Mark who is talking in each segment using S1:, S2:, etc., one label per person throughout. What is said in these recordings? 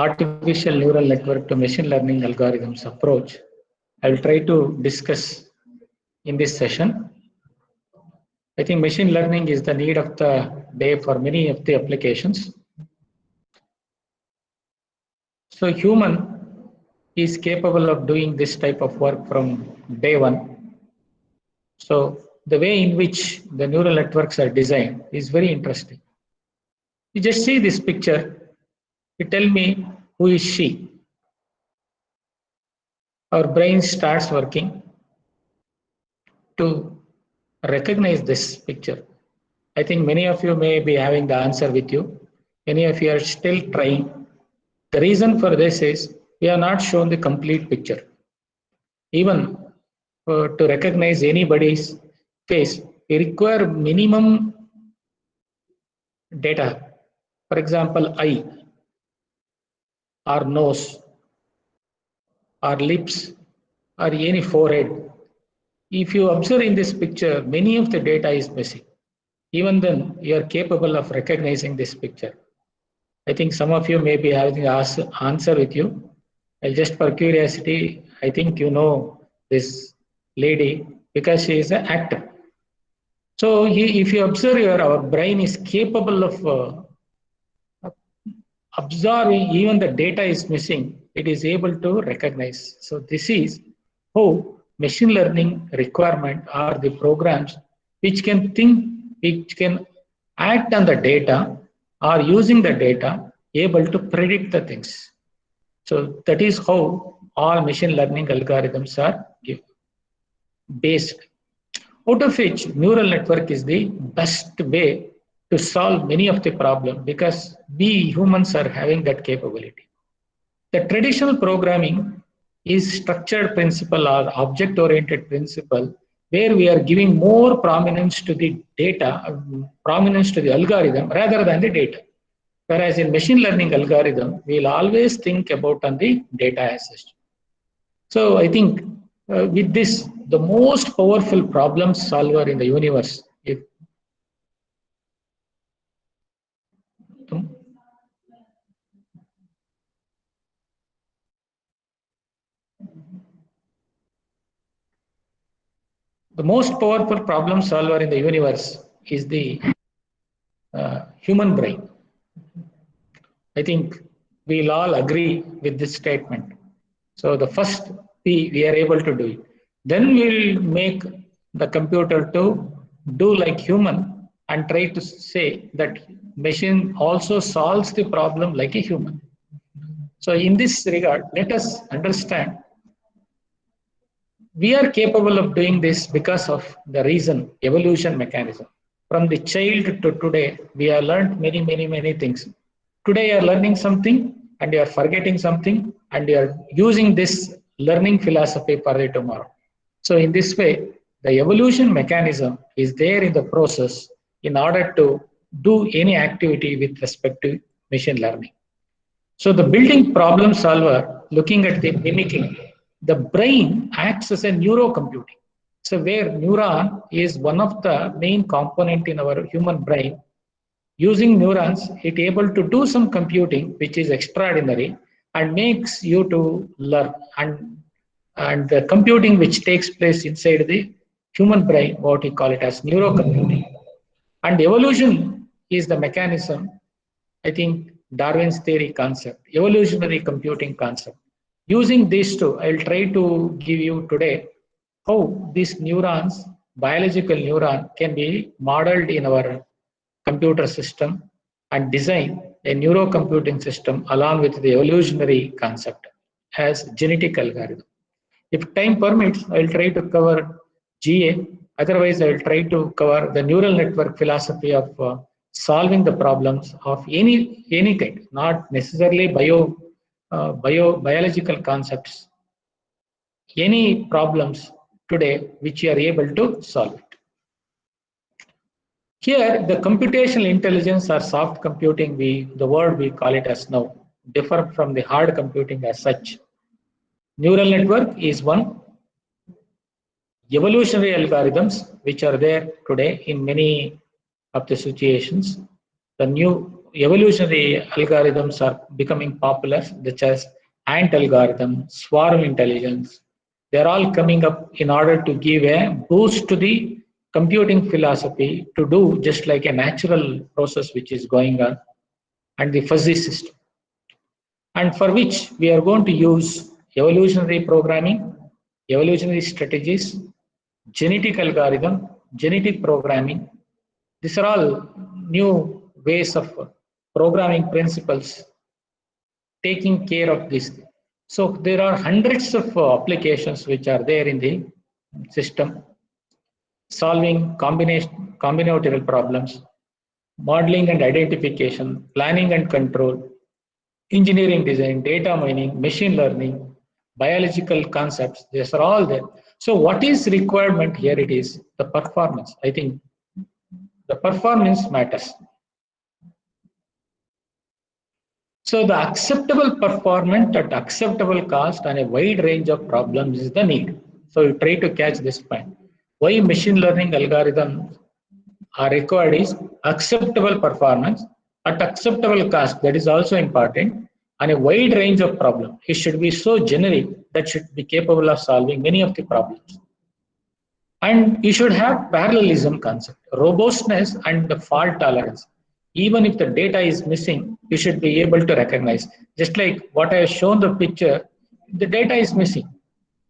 S1: artificial neural network to machine learning algorithms approach, I will try to discuss in this session. I think machine learning is the need of the day for many of the applications. So human is capable of doing this type of work from day one. So the way in which the neural networks are designed is very interesting. You just see this picture, you tell me who is she. Our brain starts working to recognize this picture. I think many of you may be having the answer with you. Many of you are still trying. The reason for this is we are not shown the complete picture. Even to recognize anybody's face, we require minimum data. For example, eye, or nose, or lips, or any forehead. If you observe in this picture, many of the data is missing. Even then, you are capable of recognizing this picture. I think some of you may be having the answer with you. I'll just for curiosity, I think you know this lady because she is an actor. So if you observe our brain is capable of absorbing even the data is missing, it is able to recognize. So this is how machine learning requirement are the programs which can think, which can act on the data or using the data able to predict the things. So that is how all machine learning algorithms are based. Out of which neural network is the best way to solve many of the problems because we humans are having that capability. The traditional programming is structured principle or object-oriented principle where we are giving more prominence to the data, prominence to the algorithm rather than the data. Whereas in machine learning algorithm, we'll always think about on the data as such. So I think with this, the most powerful problem solver in the universe, the most powerful problem solver in the universe is the human brain. I think we'll all agree with this statement. So the first we are able to do it. Then we'll make the computer to do like human and try to say that machine also solves the problem like a human. So in this regard, let us understand we are capable of doing this because of the reason, evolution mechanism. From the child to today, we have learned many things. Today you are learning something and you are forgetting something and you are using this learning philosophy for the tomorrow. So in this way, the evolution mechanism is there in the process in order to do any activity with respect to machine learning. So the building problem solver, looking at the mimicking, the brain acts as a neurocomputing. So where neuron is one of the main component in our human brain, using neurons, it able to do some computing, which is extraordinary and makes you to learn. And the computing which takes place inside the human brain, what we call it as neurocomputing. And evolution is the mechanism, I think Darwin's theory concept, evolutionary computing concept. Using these two, I'll try to give you today how these neurons, biological neuron, can be modeled in our computer system and design a neurocomputing system along with the evolutionary concept as genetic algorithm. If time permits, I'll try to cover GA. Otherwise, I'll try to cover the neural network philosophy of solving the problems of any kind, not necessarily biological concepts. Any problems today which you are able to solve it. Here, the computational intelligence or soft computing, the word we call it as now, differ from the hard computing as such. Neural network is one. Evolutionary algorithms, which are there today in many of the situations, the new evolutionary algorithms are becoming popular, such as ant algorithm, swarm intelligence. They're all coming up in order to give a boost to the computing philosophy to do just like a natural process which is going on and the fuzzy system. And for which we are going to use evolutionary programming, evolutionary strategies, genetic algorithm, genetic programming. These are all new ways of programming principles taking care of this. So there are hundreds of applications which are there in the system, solving combinatorial problems, modeling and identification, planning and control, engineering design, data mining, machine learning, biological concepts. These are all there. So what is requirement here? It is the performance. I think the performance matters. So the acceptable performance at acceptable cost on a wide range of problems is the need. So you try to catch this point. Why machine learning algorithms are required is acceptable performance at acceptable cost. That is also important on a wide range of problems. It should be so generic that should be capable of solving many of the problems. And you should have parallelism concept, robustness and the fault tolerance. Even if the data is missing, you should be able to recognize. Just like what I have shown the picture, the data is missing.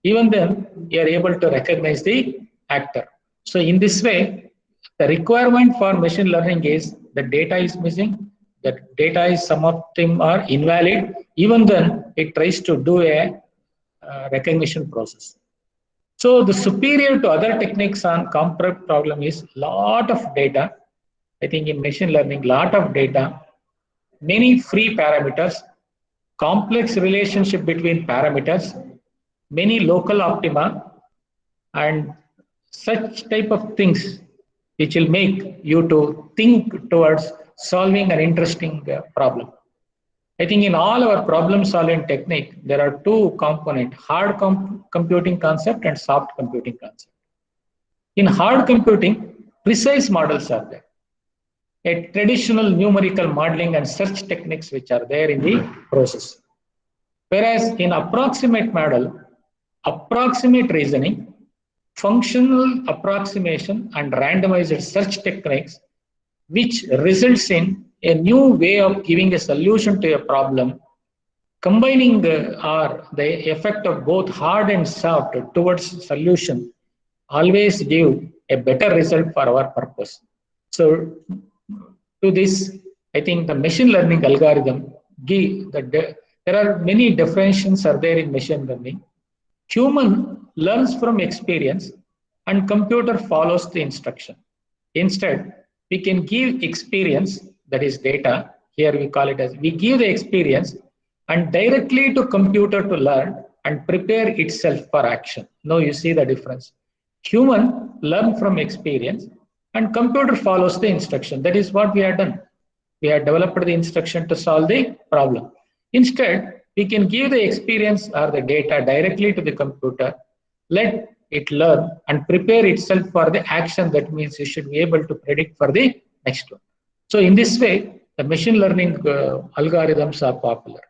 S1: Even then, you are able to recognize the actor. So in this way, the requirement for machine learning is the data is missing, the data is some of them are invalid. Even then, it tries to do a recognition process. So the superior to other techniques on complex problem is lot of data. I think in machine learning, lot of data, many free parameters, complex relationship between parameters, many local optima, and such type of things which will make you to think towards solving an interesting problem. I think in all our problem solving technique, there are two components, hard computing concept and soft computing concept. In hard computing, precise models are there. A traditional numerical modeling and search techniques which are there in the process. Whereas in approximate model, approximate reasoning, functional approximation and randomized search techniques which results in a new way of giving a solution to a problem, combining the effect of both hard and soft towards solution always give a better result for our purpose. So to this, I think the machine learning algorithm give there are many definitions are there in machine learning. Human learns from experience and computer follows the instruction. Instead, we can give experience, that is data, here we call it as, we give the experience and directly to computer to learn and prepare itself for action. Now you see the difference. Human learn from experience and computer follows the instruction. That is what we have done. We have developed the instruction to solve the problem. Instead, we can give the experience or the data directly to the computer, let it learn and prepare itself for the action. That means you should be able to predict for the next one. So in this way, the machine learning algorithms are popular.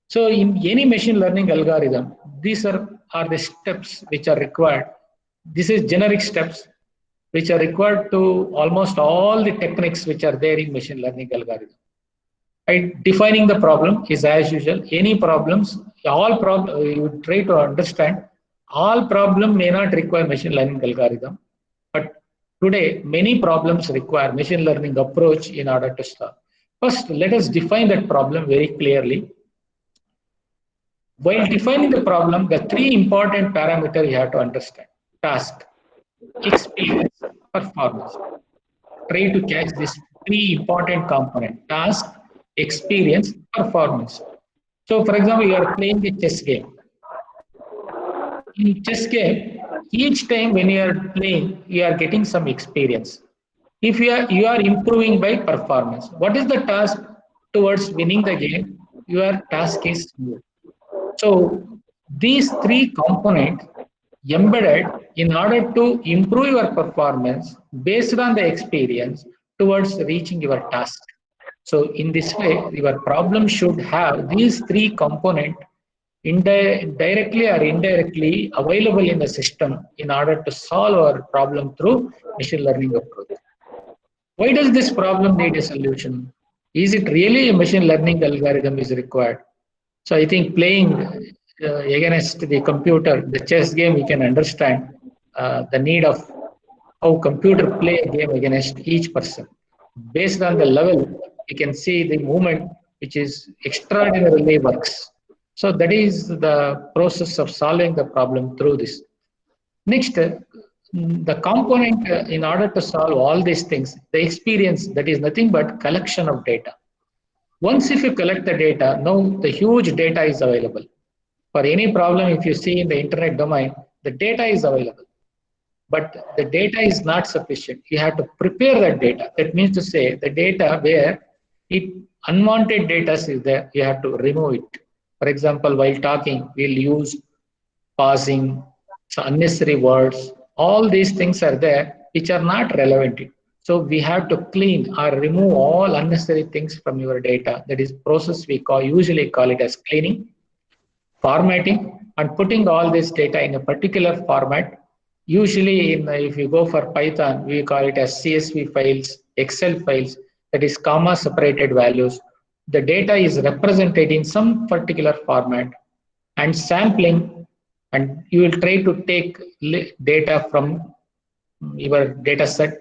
S1: So in any machine learning algorithm, these are the steps which are required. This is generic steps which are required to almost all the techniques which are there in machine learning algorithm. Right? Defining the problem is as usual. Any problems, all problem you try to understand. All problem may not require machine learning algorithm, but today many problems require machine learning approach in order to solve. First, let us define that problem very clearly. While defining the problem, the three important parameters you have to understand: task, experience, performance. Try to catch these three important components: task, experience, performance. So, for example, you are playing a chess game. In chess game, each time when you are playing, you are getting some experience. If you are improving by performance, what is the task towards winning the game? Your task is smooth. So these three components embedded in order to improve your performance based on the experience towards reaching your task. So in this way, your problem should have these three components directly or indirectly available in the system in order to solve our problem through machine learning approach. Why does this problem need a solution? Is it really a machine learning algorithm is required? So I think playing against the computer, the chess game, we can understand the need of how computer play a game against each person. Based on the level, you can see the movement which is extraordinarily works. So that is the process of solving the problem through this. Next, the component in order to solve all these things, the experience that is nothing but collection of data. Once if you collect the data, now the huge data is available. For any problem, if you see in the internet domain, the data is available. But the data is not sufficient. You have to prepare that data. That means to say the data where it unwanted data is there, you have to remove it. For example, while talking, we'll use pausing, so unnecessary words. All these things are there which are not relevant. So we have to clean or remove all unnecessary things from your data. That is process we usually call it as cleaning, formatting, and putting all this data in a particular format. Usually, if you go for Python, we call it as CSV files, Excel files, that is comma separated values. The data is represented in some particular format, and sampling, and you will try to take data from your data set.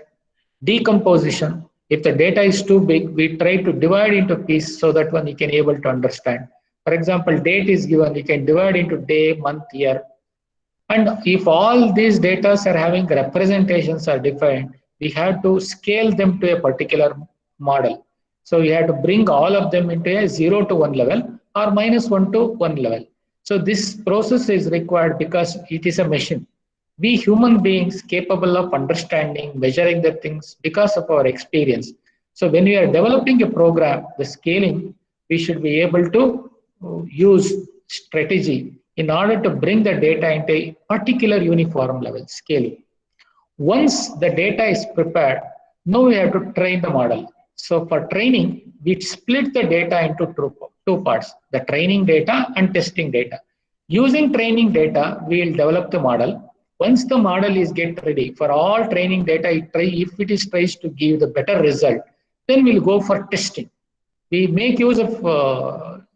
S1: Decomposition, if the data is too big, we try to divide into pieces so that one you can able to understand. For example, date is given, you can divide into day, month, year. And if all these data are having representations are defined, we have to scale them to a particular model. So we have to bring all of them into a 0 to 1 level or -1 to 1 level. So this process is required because it is a machine. We human beings capable of understanding, measuring the things because of our experience. So when we are developing a program, the scaling, we should be able to use strategy in order to bring the data into a particular uniform level scaling. Once the data is prepared, now we have to train the model. So for training, we split the data into two parts, the training data and testing data. Using training data, we will develop the model. Once the model is get ready for all training data, if it is tries to give the better result, then we'll go for testing. We make use of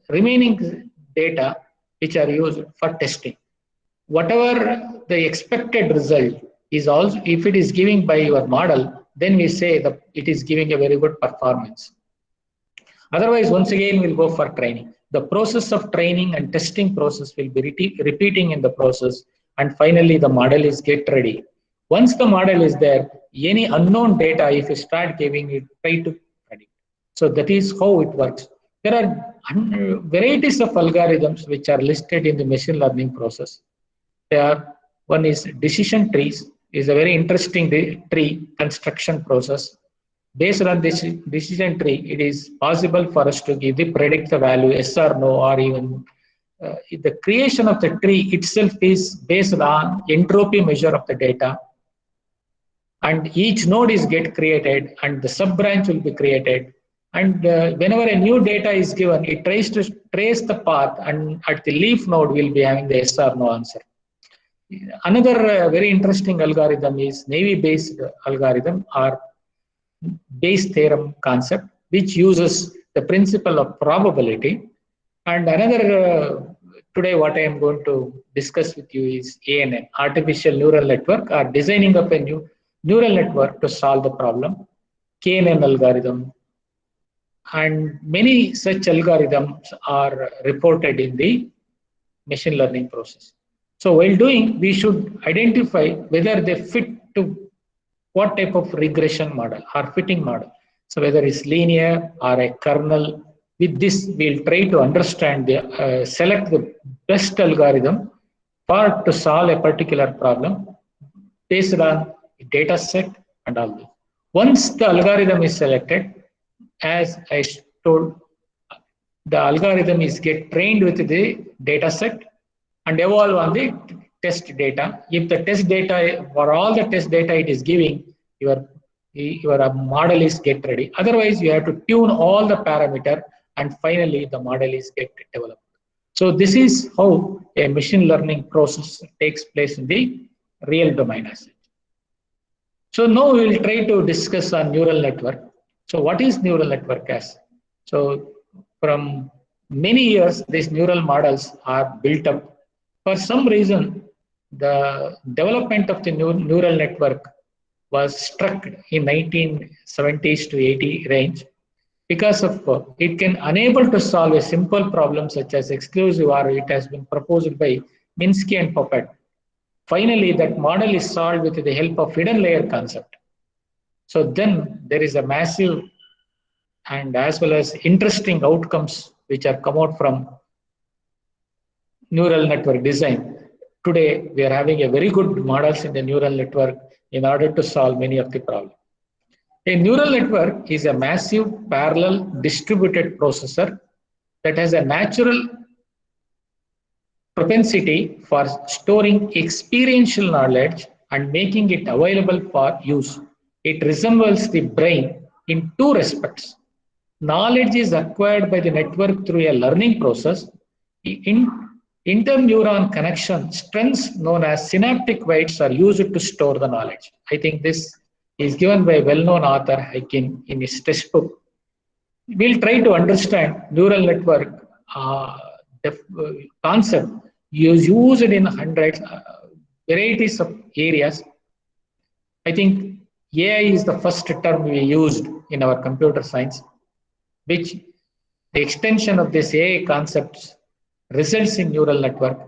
S1: remaining data which are used for testing. Whatever the expected result is also, if it is giving by your model, then we say that it is giving a very good performance. Otherwise, once again, we'll go for training. The process of training and testing process will be repeating in the process, and finally the model is get ready. Once the model is there, any unknown data, if you start giving it, try to predict. So that is how it works. There are varieties of algorithms which are listed in the machine learning process. One is decision trees, is a very interesting tree construction process. Based on this decision tree, it is possible for us to predict the value yes or no, or even the creation of the tree itself is based on entropy measure of the data. And each node is get created and the sub branch will be created. And whenever a new data is given, it tries to trace the path, and at the leaf node will be having the yes or no answer. Another very interesting algorithm is Naive-Bayes algorithm or Bayes theorem concept, which uses the principle of probability. And another, today what I am going to discuss with you is ANN, artificial neural network, or designing of a new neural network to solve the problem, KNN algorithm. And many such algorithms are reported in the machine learning process. So while doing, we should identify whether they fit to what type of regression model or fitting model. So whether it's linear or a kernel. With this, we'll try to understand the select the best algorithm for to solve a particular problem based on data set and all this. Once the algorithm is selected, as I told, the algorithm is get trained with the data set and evolve on the test data. If the test data, for all the test data it is giving, your your model is get ready. Otherwise, you have to tune all the parameter and finally the model is get developed. So this is how a machine learning process takes place in the real domain as such. So now we will try to discuss on neural network. So what is neural network as? So from many years, these neural models are built up. For some reason, the development of the neural network was struck in 1970s to 80 range because of it can unable to solve a simple problem such as exclusive OR. It has been proposed by Minsky and Puppet. Finally, that model is solved with the help of hidden layer concept. So then there is a massive and as well as interesting outcomes which are come out from neural network design. Today, we are having a very good models in the neural network in order to solve many of the problems. A neural network is a massive parallel distributed processor that has a natural propensity for storing experiential knowledge and making it available for use. It resembles the brain in two respects. Knowledge is acquired by the network through a learning process. Interneuron connection strengths known as synaptic weights are used to store the knowledge. I think this is given by a well-known author Hyken in his textbook. We'll try to understand neural network concept is used in hundreds, varieties of areas. I think AI is the first term we used in our computer science, which the extension of this AI concepts results in neural network,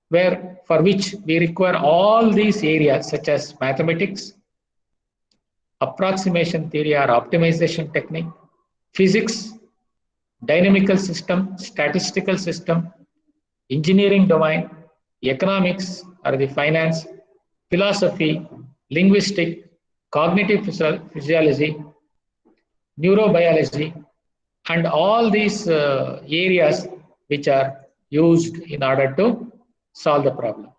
S1: where for which we require all these areas such as mathematics, approximation theory or optimization technique, physics, dynamical system, statistical system, engineering domain, economics or the finance, philosophy, linguistic, cognitive physiology, neurobiology, and all these areas which are used in order to solve the problem.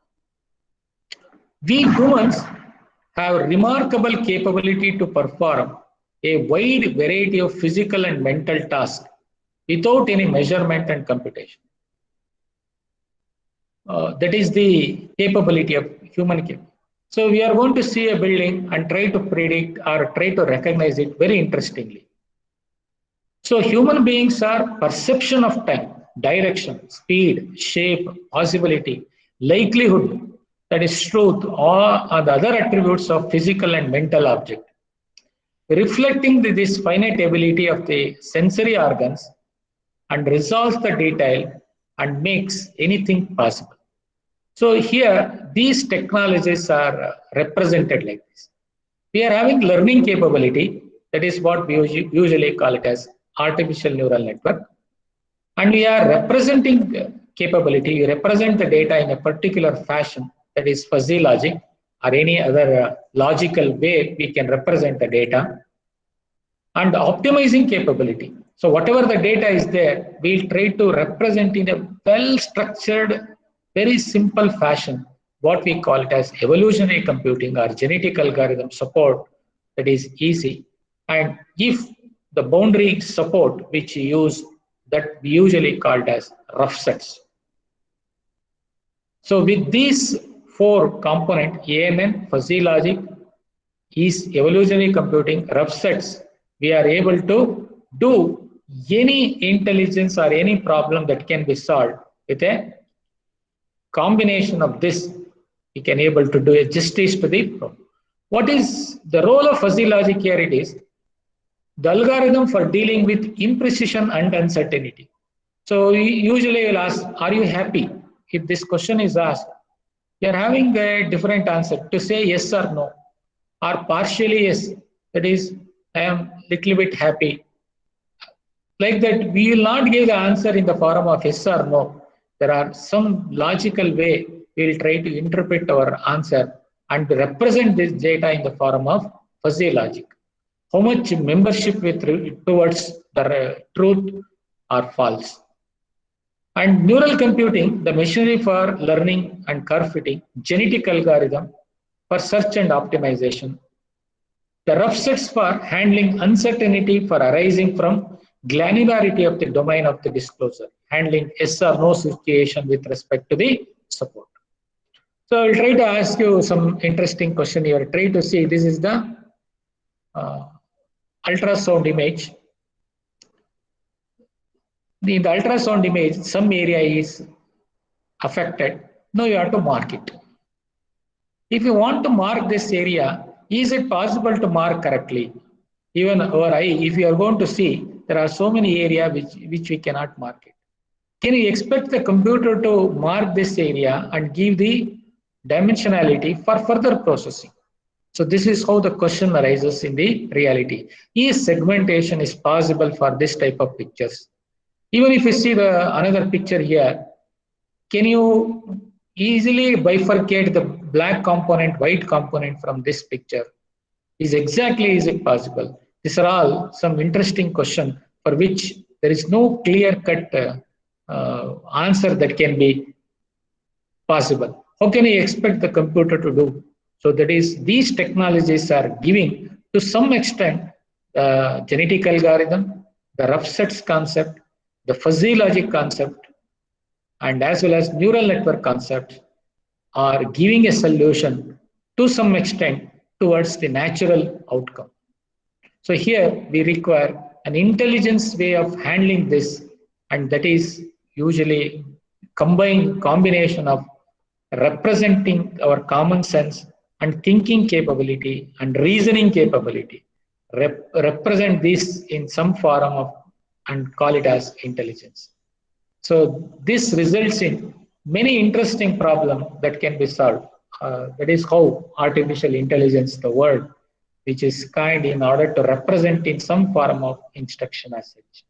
S1: We humans have remarkable capability to perform a wide variety of physical and mental tasks without any measurement and computation. That is the capability of human capability. So we are going to see a building and try to predict or try to recognize it very interestingly. So human beings are perception of time, direction, speed, shape, possibility, likelihood, that is truth, or the other attributes of physical and mental object. Reflecting this finite ability of the sensory organs and resolves the detail and makes anything possible. So here, these technologies are represented like this. We are having learning capability, that is what we usually call it as artificial neural network. And we are representing capability, we represent the data in a particular fashion, that is fuzzy logic or any other logical way we can represent the data. And optimizing capability. So whatever the data is there, we'll try to represent in a well-structured, very simple fashion, what we call it as evolutionary computing or genetic algorithm support, that is easy. And if the boundary support, which we use, that we usually called as rough sets. So with these four components, ANN, fuzzy logic, is evolutionary computing, rough sets, we are able to do any intelligence or any problem that can be solved with a combination of this. We can able to do a justice to the problem. What is the role of fuzzy logic here? It is the algorithm for dealing with imprecision and uncertainty. So usually you'll ask, are you happy? If this question is asked, you're having a different answer to say yes or no, or partially yes, that is, I am little bit happy. Like that, we will not give the answer in the form of yes or no. There are some logical way we will try to interpret our answer and represent this data in the form of fuzzy logic. How much membership with towards the truth or false. And neural computing, the machinery for learning and curve fitting, genetic algorithm for search and optimization, The rough sets for handling uncertainty for arising from granularity of the domain of the disclosure, handling yes or no situation with respect to the support. So I'll try to ask you some interesting question here. Try to see, this is the ultrasound image. In the ultrasound image, some area is affected. Now you have to mark it. If you want to mark this area, is it possible to mark correctly? Even our eye, if you are going to see, there are so many areas which we cannot mark it. Can you expect the computer to mark this area and give the dimensionality for further processing? So this is how the question arises in the reality. Is segmentation is possible for this type of pictures? Even if you see the another picture here, can you easily bifurcate the black component, white component from this picture? Is it possible? These are all some interesting questions for which there is no clear-cut answer that can be possible. How can you expect the computer to do? So that is, these technologies are giving to some extent the genetic algorithm, the rough sets concept, the fuzzy logic concept, and as well as neural network concepts are giving a solution to some extent towards the natural outcome. So here we require an intelligence way of handling this, and that is usually combination of representing our common sense and thinking capability and reasoning capability. Represent this in some form of and call it as intelligence. So this results in many interesting problems that can be solved. That is how artificial intelligence, the word, which is kind in order to represent in some form of instruction as such.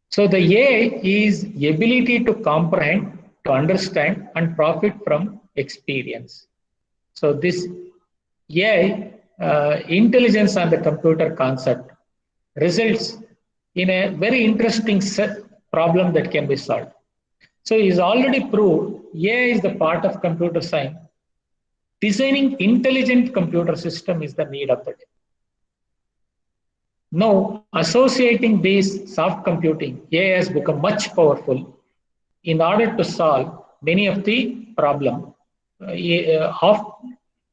S1: So the AI is ability to comprehend, to understand, and profit from experience. So this AI, intelligence on the computer concept, results in a very interesting problem that can be solved. So it's already proved AI is the part of computer science. Designing intelligent computer system is the need of the day. Now, associating these soft computing, AI has become much powerful in order to solve many of the problems. While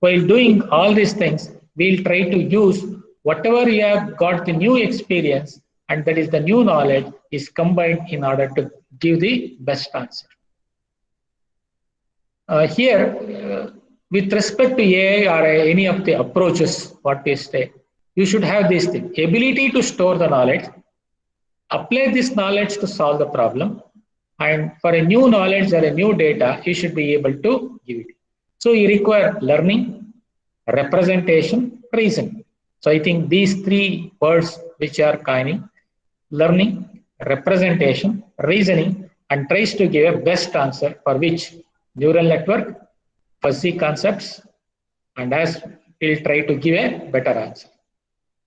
S1: doing all these things, we'll try to use whatever you have got the new experience, and that is the new knowledge is combined in order to give the best answer. Here, with respect to AI or any of the approaches, what we say, you should have this thing, ability to store the knowledge, apply this knowledge to solve the problem, and for a new knowledge or a new data, you should be able to give it. So you require learning, representation, reason. So I think these three words which are kind, learning, representation, reasoning, and tries to give a best answer for which neural network, fuzzy concepts, and as we'll try to give a better answer.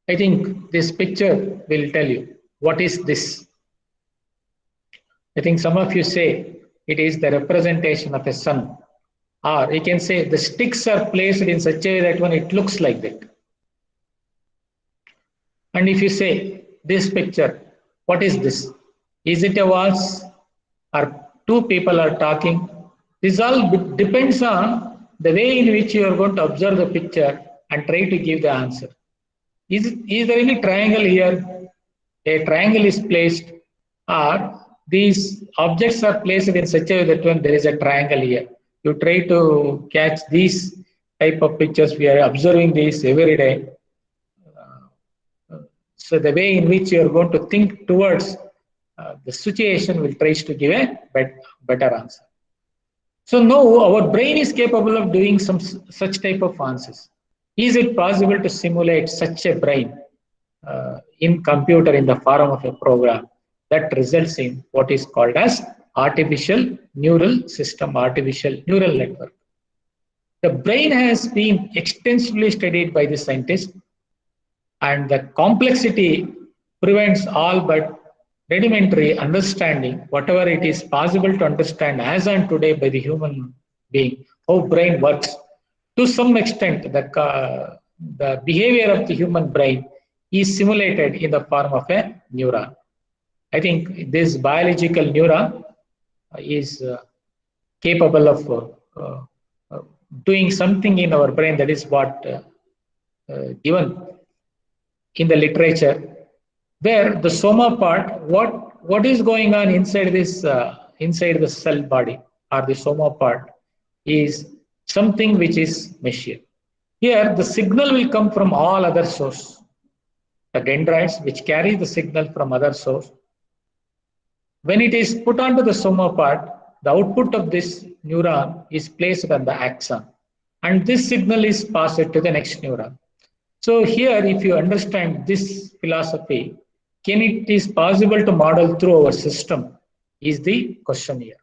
S1: I think this picture will tell you what is this. I think some of you say it is the representation of a sun, or you can say the sticks are placed in such a way that when it looks like that. And if you say this picture, what is this? Is it a vase or two people are talking? This all depends on the way in which you are going to observe the picture and try to give the answer. Is there any triangle here? A triangle is placed, or these objects are placed in such a way that when there is a triangle here. You try to catch these type of pictures. We are observing this every day. So the way in which you are going to think towards the situation will try to give a better answer. So now our brain is capable of doing some such type of answers. Is it possible to simulate such a brain in computer in the form of a program that results in what is called as artificial neural system, artificial neural network? The brain has been extensively studied by the scientists, and the complexity prevents all but rudimentary understanding, whatever it is possible to understand as on today by the human being, how brain works. To some extent, the the behavior of the human brain is simulated in the form of a neuron. I think this biological neuron is capable of uh, doing something in our brain. That is what given in the literature, where the soma part, what is going on inside this inside the cell body or the soma part is something which is measured. Here, the signal will come from all other source. The dendrites, which carry the signal from other source, when it is put onto the soma part, the output of this neuron is placed on the axon, and this signal is passed to the next neuron. So here, if you understand this philosophy, can it is possible to model through our system is the question here.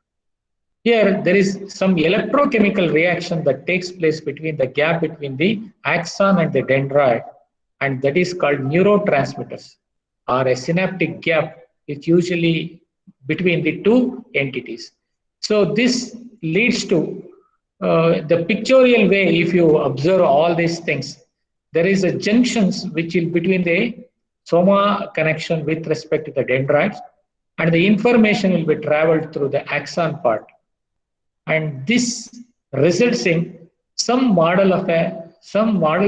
S1: Here, there is some electrochemical reaction that takes place between the gap between the axon and the dendrite, and that is called neurotransmitters, or a synaptic gap is usually between the two entities. So this leads to the pictorial way. If you observe all these things, there is a junctions which is between the soma connection with respect to the dendrites, and the information will be traveled through the axon part, and this results in some model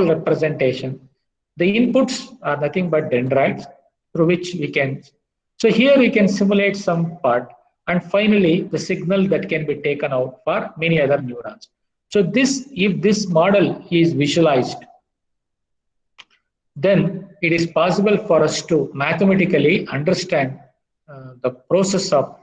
S1: representation. The inputs are nothing but dendrites through which we can. So here we can simulate some part, and finally the signal that can be taken out for many other neurons. So this, if this model is visualized, then it is possible for us to mathematically understand the process of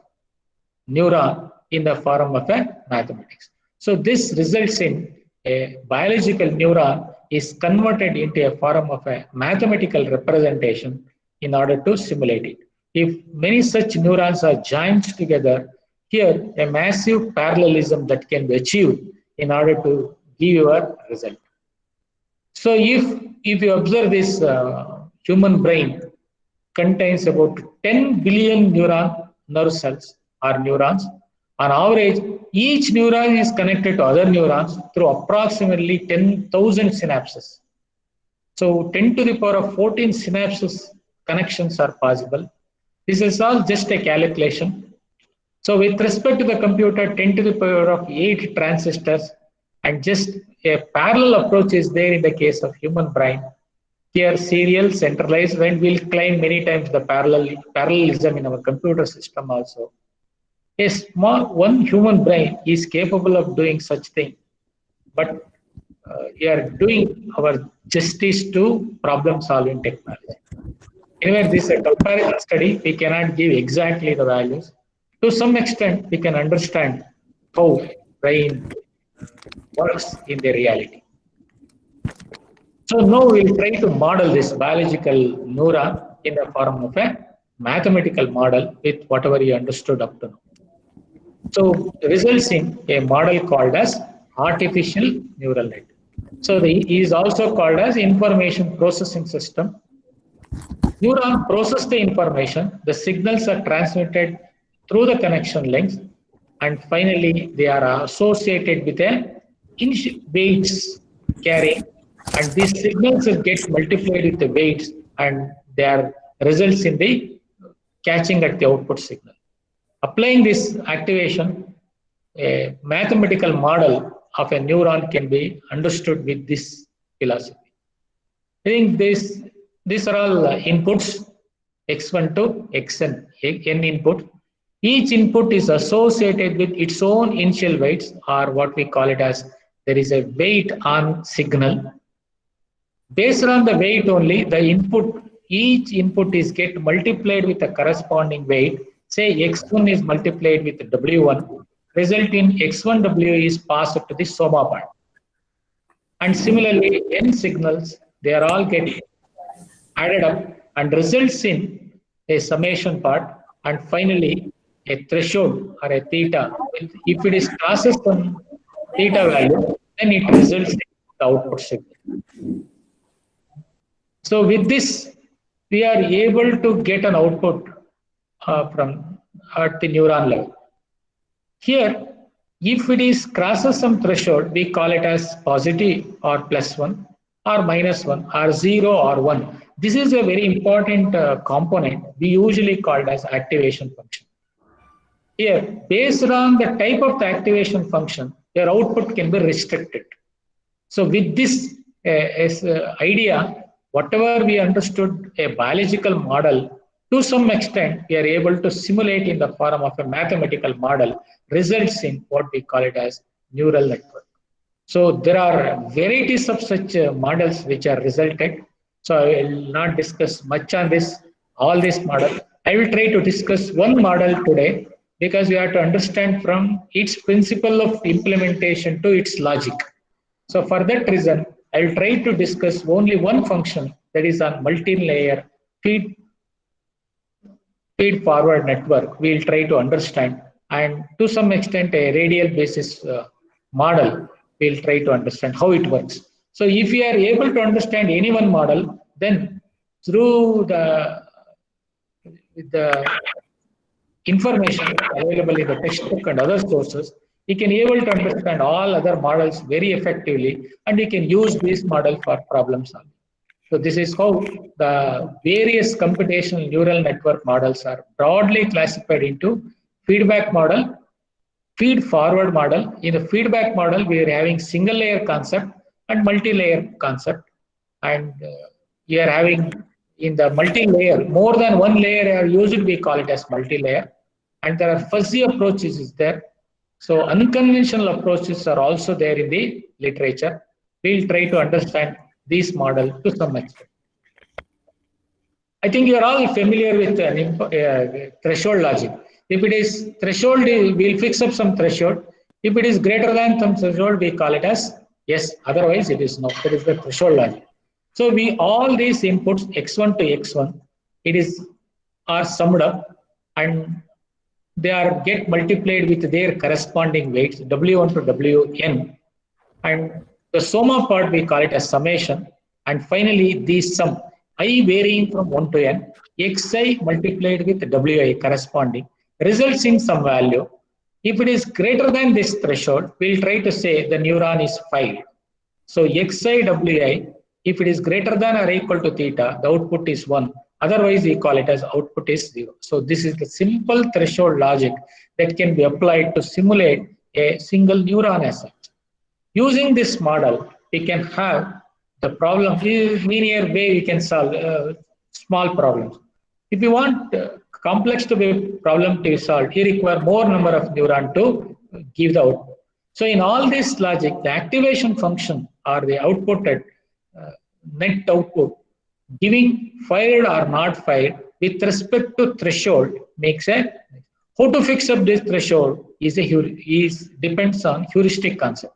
S1: neuron in the form of a mathematics. So this results in a biological neuron is converted into a form of a mathematical representation in order to simulate it. If many such neurons are joined together, here a massive parallelism that can be achieved in order to give your result. So if you observe this human brain contains about 10 billion nerve cells or neurons. On average, each neuron is connected to other neurons through approximately 10,000 synapses. So 10 to the power of 14 synapses connections are possible. This is all just a calculation. So with respect to the computer, 10 to the power of 8 transistors, and just a parallel approach is there in the case of human brain. Here, serial, centralized, and we'll claim many times the parallelism in our computer system also. A small one human brain is capable of doing such thing, but we are doing our justice to problem-solving technology. Anyway, this is a comparison study. We cannot give exactly the values. To some extent, we can understand how brain works in the reality. So now we'll try to model this biological neuron in the form of a mathematical model with whatever you understood up to now. So results in a model called as artificial neural net. So it is also called as information processing system. Neuron process the information, the signals are transmitted through the connection links, and finally they are associated with a weights carrying, and these signals will get multiplied with the weights, and their results in the catching at the output signal. Applying this activation, a mathematical model of a neuron can be understood with this philosophy. I think these are all inputs, x1 to xn, n input. Each input is associated with its own initial weights, or what we call it as there is a weight on signal. Based on the weight only, the input, each input is get multiplied with a corresponding weight. Say x1 is multiplied with w1, result in x1w is passed to the soma part. And similarly, n signals, they are all getting added up and results in a summation part, and finally a threshold or a theta. If it is crosses some theta value, then it results in the output signal. So with this, we are able to get an output from at the neuron level. Here, if it is crosses some threshold, we call it as positive or +1. or -1 or 0 or 1. This is a very important component we usually called as activation function. Here, based on the type of the activation function, your output can be restricted. So with this idea, whatever we understood a biological model, to some extent, we are able to simulate in the form of a mathematical model, results in what we call it as neural network. So there are varieties of such models which are resulted. So I will not discuss much on this, all these models. I will try to discuss one model today because we have to understand from its principle of implementation to its logic. So for that reason, I will try to discuss only one function, that is on multi-layer feed forward network. We will try to understand, and to some extent a radial basis model, we will try to understand how it works. So if we are able to understand any one model, then through the information available in the textbook and other sources, we can able to understand all other models very effectively, and we can use this model for problem solving. So this is how the various computational neural network models are broadly classified into feedback model, feed forward model. In the feedback model, we are having single layer concept and multi-layer concept, and we are having in the multi-layer, more than one layer are used, we call it as multi-layer, and there are fuzzy approaches is there. So unconventional approaches are also there in the literature. We'll try to understand this model to some extent. I think you are all familiar with threshold logic. If it is threshold, we'll fix up some threshold. If it is greater than some threshold, we call it as yes, otherwise it is no. That is the threshold logic. So we all these inputs x1 to x1, it is are summed up and they are get multiplied with their corresponding weights w1 to wn, and the summa part we call it as summation, and finally this sum I varying from 1 to n, xi multiplied with wi corresponding results in some value. If it is greater than this threshold, we'll try to say the neuron is fired. So xi wi, if it is greater than or equal to theta, the output is 1. Otherwise, we call it as output is 0. So this is the simple threshold logic that can be applied to simulate a single neuron as such. Using this model, we can have the problem linear way we can solve small problems. If you want complex to be problem to be solved, you require more number of neuron to give the output. So in all this logic, the activation function or the output at net output, giving fired or not fired with respect to threshold makes a how to fix up this threshold is depends on heuristic concept.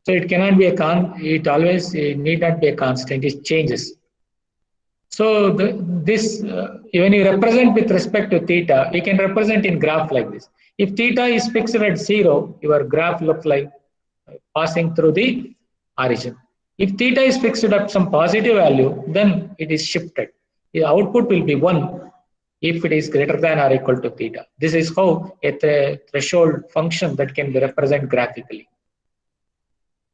S1: So it cannot be it always need not be a constant, it changes. So when you represent with respect to theta, you can represent in graph like this. If theta is fixed at 0, your graph looks like passing through the origin. If theta is fixed at some positive value, then it is shifted. The output will be 1 if it is greater than or equal to theta. This is how a threshold function that can be represented graphically.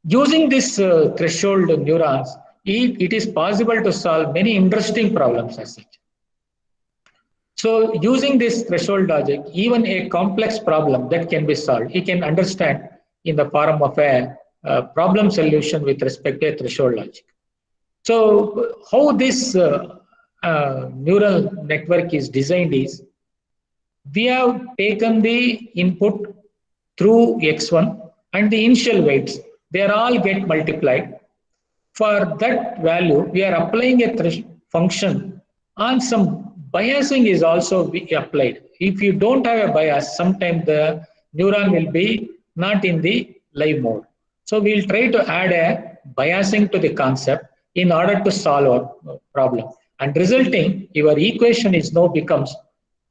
S1: Using this threshold neurons, it is possible to solve many interesting problems as such. So using this threshold logic, even a complex problem that can be solved, you can understand in the form of a problem solution with respect to a threshold logic. So how this neural network is designed is, we have taken the input through x1 and the initial weights, they are all get multiplied. For that value, we are applying a function on some biasing is also be applied. If you don't have a bias, sometimes the neuron will be not in the live mode. So we'll try to add a biasing to the concept in order to solve our problem. And resulting, your equation is now becomes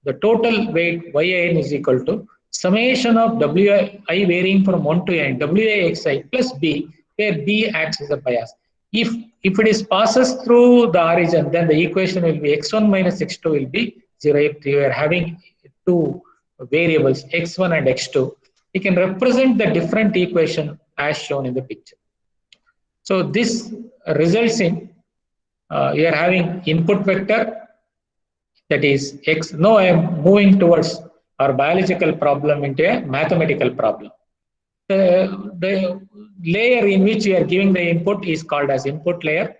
S1: the total weight yin is equal to summation of wi varying from 1 to n, wixi plus b, where b acts as a bias. If it is passes through the origin, then the equation will be x1 minus x2 will be 0. If you are having two variables, x1 and x2, you can represent the different equation as shown in the picture. So this results in you are having input vector, that is X. Now I am moving towards our biological problem into a mathematical problem. The layer in which you are giving the input is called as input layer.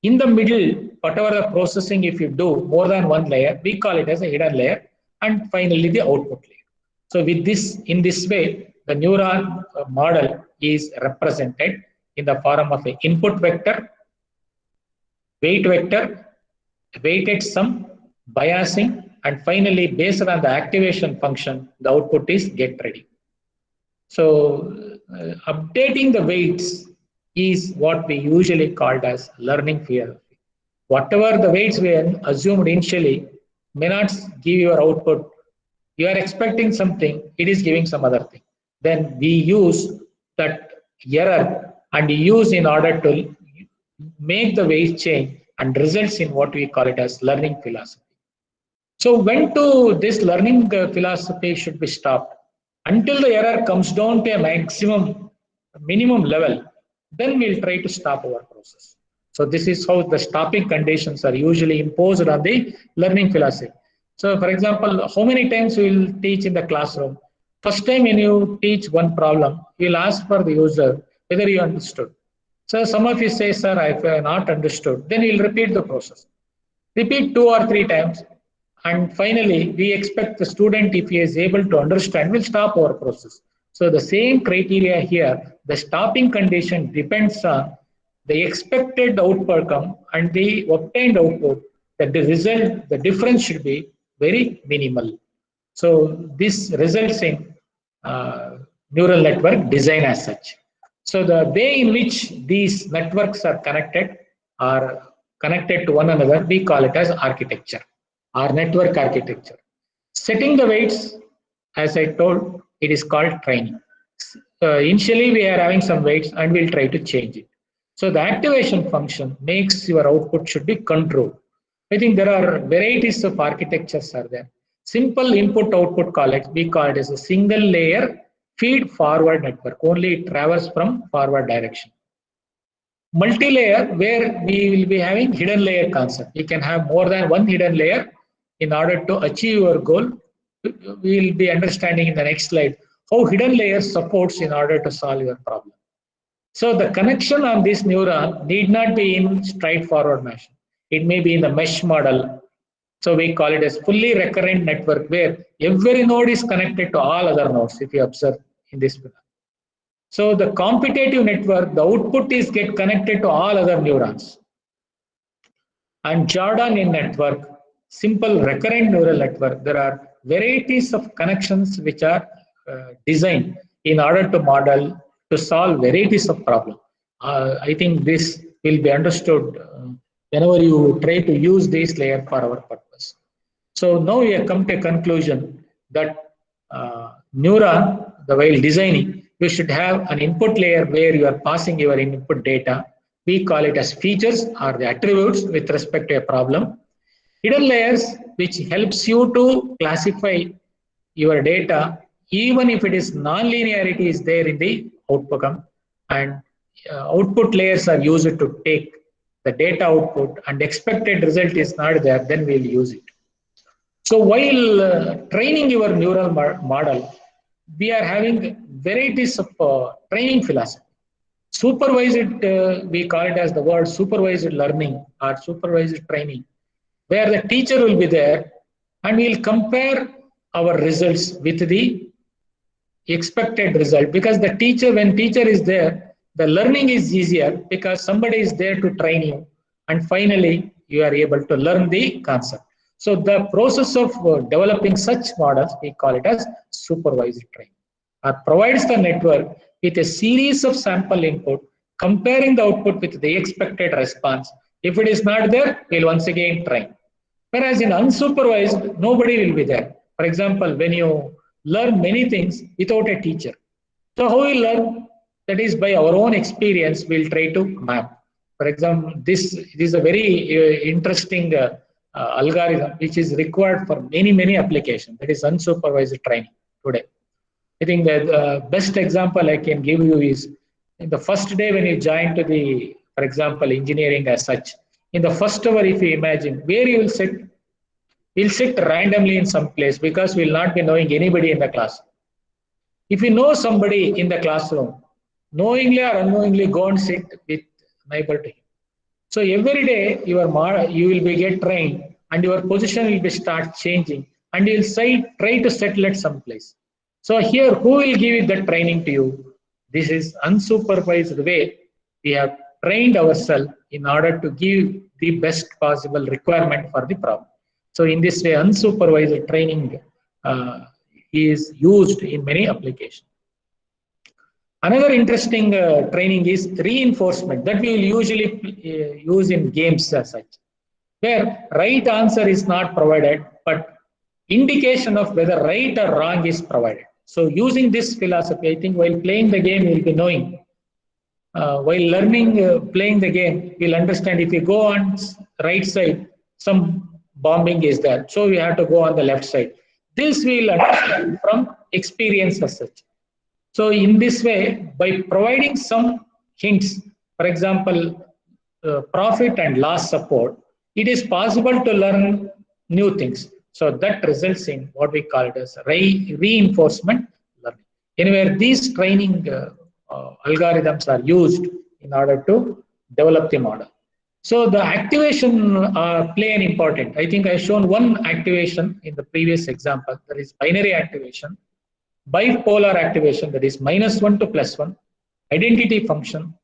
S1: In the middle, whatever the processing, if you do more than one layer, we call it as a hidden layer, and finally the output layer. So with this, in this way, the neuron model is represented in the form of an input vector, weight vector, weighted sum, biasing, and finally, based on the activation function, the output is get ready. So updating the weights is what we usually called as learning philosophy. Whatever the weights we assumed initially may not give your output. You are expecting something, it is giving some other thing. Then we use that error and use in order to make the weight change and results in what we call it as learning philosophy. So when to this learning philosophy should be stopped? Until the error comes down to a minimum level, then we'll try to stop our process. So this is how the stopping conditions are usually imposed on the learning philosophy. So for example, how many times we will teach in the classroom? First time when you teach one problem, you'll ask for the user whether you understood. So some of you say, sir, I have not understood. Then you'll repeat the process. Repeat 2 or 3 times. And finally, we expect the student, if he is able to understand, will stop our process. So the same criteria here, the stopping condition depends on the expected outcome and the obtained output, that the result, the difference should be very minimal. So this results in neural network design as such. So the way in which these networks are connected to one another, we call it as architecture or network architecture. Setting the weights, as I told, it is called training. Initially, we are having some weights and we'll try to change it. So the activation function makes your output should be controlled. I think there are varieties of architectures are there. Simple input-output collect, we call it as a single layer feed forward network. Only it travels from forward direction. Multi-layer, where we will be having hidden layer concept. You can have more than one hidden layer in order to achieve your goal. We will be understanding in the next slide how hidden layer supports in order to solve your problem. So the connection on this neuron need not be in straightforward mesh. It may be in the mesh model. So we call it as fully recurrent network where every node is connected to all other nodes, if you observe in this figure. So the competitive network, the output is get connected to all other neurons. And Jordan network, simple recurrent neural network, there are varieties of connections which are designed in order to model, to solve varieties of problems. I think this will be understood whenever you try to use this layer for our purpose. So now we have come to a conclusion that neuron, the while designing, you should have an input layer where you are passing your input data. We call it as features or the attributes with respect to a problem. Hidden layers, which helps you to classify your data, even if it is non-linearity is there in the outcome, and output layers are used to take the data output and expected result is not there, then we'll use it. So while training your neural model, we are having varieties of training philosophy. Supervised, we call it as the word supervised learning or supervised training, where the teacher will be there and we'll compare our results with the expected result, because the teacher, when teacher is there, the learning is easier because somebody is there to train you, and finally you are able to learn the concept. So the process of developing such models, we call it as supervised training. Provides the network with a series of sample input, comparing the output with the expected response. If it is not there, we'll once again train. Whereas in unsupervised, nobody will be there. For example, when you learn many things without a teacher. So how we learn? That is by our own experience, we'll try to map. For example, this is a very interesting algorithm which is required for many applications. That is unsupervised training today. I think the best example I can give you is in the first day when you join to the, for example, engineering as such, in the first hour, if you imagine where you will sit, we'll sit randomly in some place because we'll not be knowing anybody in the class. If you know somebody in the classroom, knowingly or unknowingly go and sit with neighbor to him. So every day you will be get trained and your position will be start changing and you will try to settle at some place. So here, who will give the training to you? This is unsupervised way. We have trained ourselves in order to give the best possible requirement for the problem. So in this way, unsupervised training is used in many applications. Another interesting training is reinforcement that we will usually use in games as such, where right answer is not provided, but indication of whether right or wrong is provided. So using this philosophy, I think while playing the game, you'll be knowing. While learning, playing the game, you'll understand if you go on right side, some bombing is there. So we have to go on the left side. This we'll understand from experience as such. So in this way, by providing some hints, for example, profit and loss support, it is possible to learn new things. So that results in what we call it as reinforcement learning. Anywhere these training algorithms are used in order to develop the model. So the activation play an important. I think I shown one activation in the previous example, that is binary activation, bipolar activation, that is -1 to +1, identity function.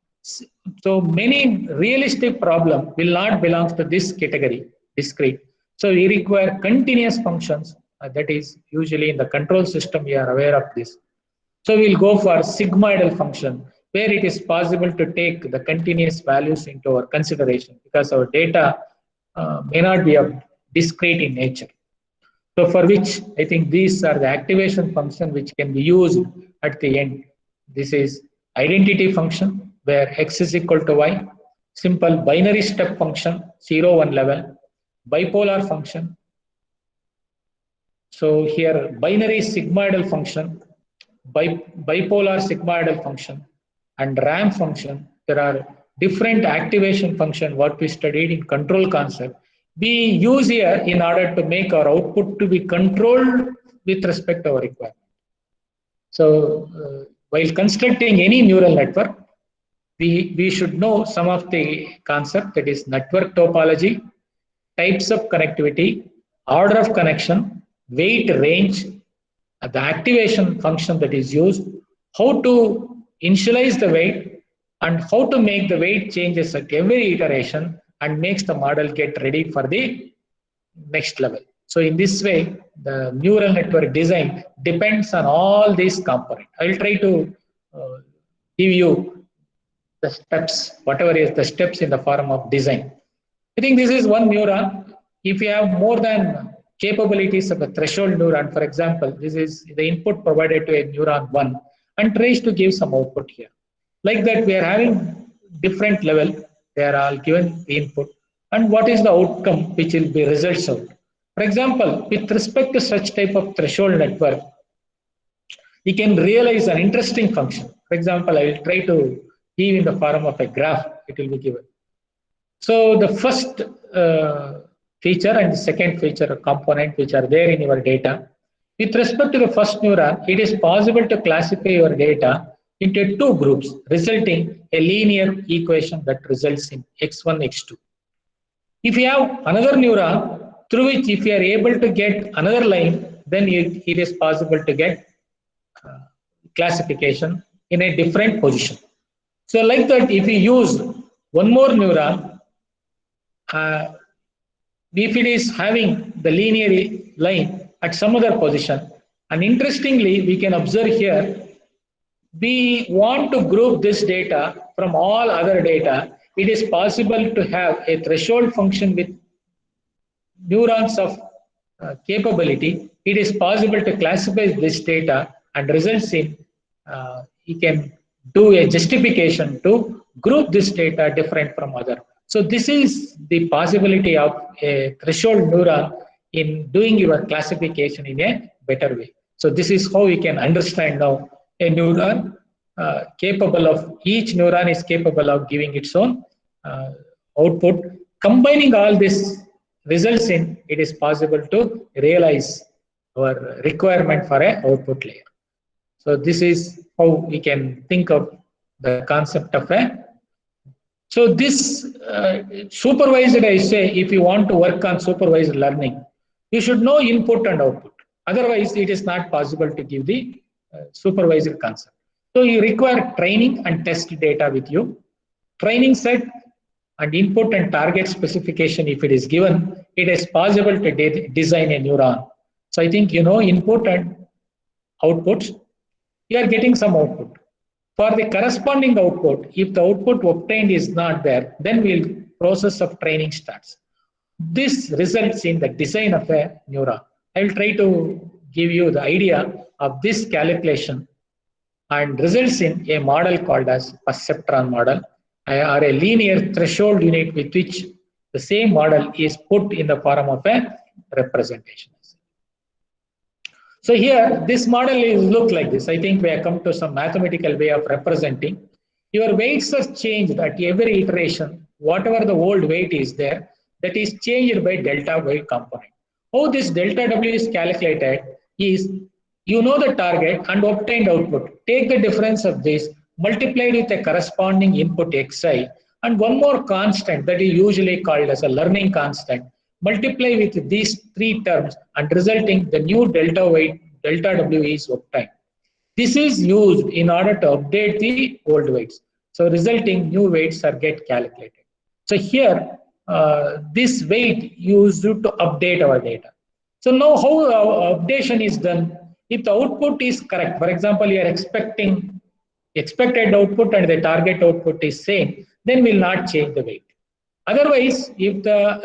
S1: So many realistic problem will not belong to this category, discrete. So we require continuous functions, that is usually in the control system, we are aware of this. So we'll go for sigmoidal function, where it is possible to take the continuous values into our consideration because our data may not be of discrete in nature. So for which I think these are the activation function which can be used at the end. This is identity function where x is equal to y, simple binary step function 0, 1 level, bipolar function. So here binary sigmoidal function, bipolar sigmoidal function, and RAM function. There are different activation function what we studied in control concept. We use here in order to make our output to be controlled with respect to our requirement. So while constructing any neural network, we should know some of the concept, that is network topology, types of connectivity, order of connection, weight range, the activation function that is used, how to initialize the weight, and how to make the weight changes at every iteration and makes the model get ready for the next level. So in this way, the neural network design depends on all these components. I will try to give you the steps, whatever is the steps in the form of design. I think this is one neuron. If you have more than capabilities of a threshold neuron, for example, this is the input provided to a neuron 1 and tries to give some output here. Like that, we are having different level. They are all given the input. And what is the outcome which will be results out? For example, with respect to such type of threshold network, we can realize an interesting function. For example, I will try to give in the form of a graph, it will be given. So the first feature and the second feature component which are there in your data. With respect to the first neuron, it is possible to classify your data into two groups, resulting a linear equation that results in x1, x2. If you have another neuron, through which if you are able to get another line, then it is possible to get classification in a different position. So like that, if you use one more neuron, if it is having the linear line at some other position, and interestingly, we can observe here, we want to group this data from all other data. It is possible to have a threshold function with neurons of capability. It is possible to classify this data and results in you can do a justification to group this data different from other. So this is the possibility of a threshold neuron in doing your classification in a better way. So this is how we can understand now a neuron capable of, each neuron is capable of giving its own output. Combining all this results in, it is possible to realize our requirement for a output layer. So this is how we can think of the concept of a. So this supervised, I say, if you want to work on supervised learning, you should know input and output. Otherwise, it is not possible to give the supervised concept. So you require training and test data with you. Training set and input and target specification, if it is given, it is possible to design a neuron. So I think you know input and outputs, you are getting some output. For the corresponding output, if the output obtained is not there, then we'll process of training starts. This results in the design of a neuron. I will try to give you the idea of this calculation and results in a model called as perceptron model, or a linear threshold unit with which the same model is put in the form of a representation. So here, this model is look like this. I think we have come to some mathematical way of representing. Your weights are changed at every iteration. Whatever the old weight is there, that is changed by delta y component. How this delta w is calculated is, you know the target and obtained output. Take the difference of this, multiplied with a corresponding input xi, and one more constant that is usually called as a learning constant. Multiply with these three terms and resulting the new delta weight, delta w is obtained. This is used in order to update the old weights. So resulting new weights are get calculated. So here, this weight used to update our data. So now how updation is done? If the output is correct, for example, you are expecting expected output and the target output is same, then will not change the weight. Otherwise, if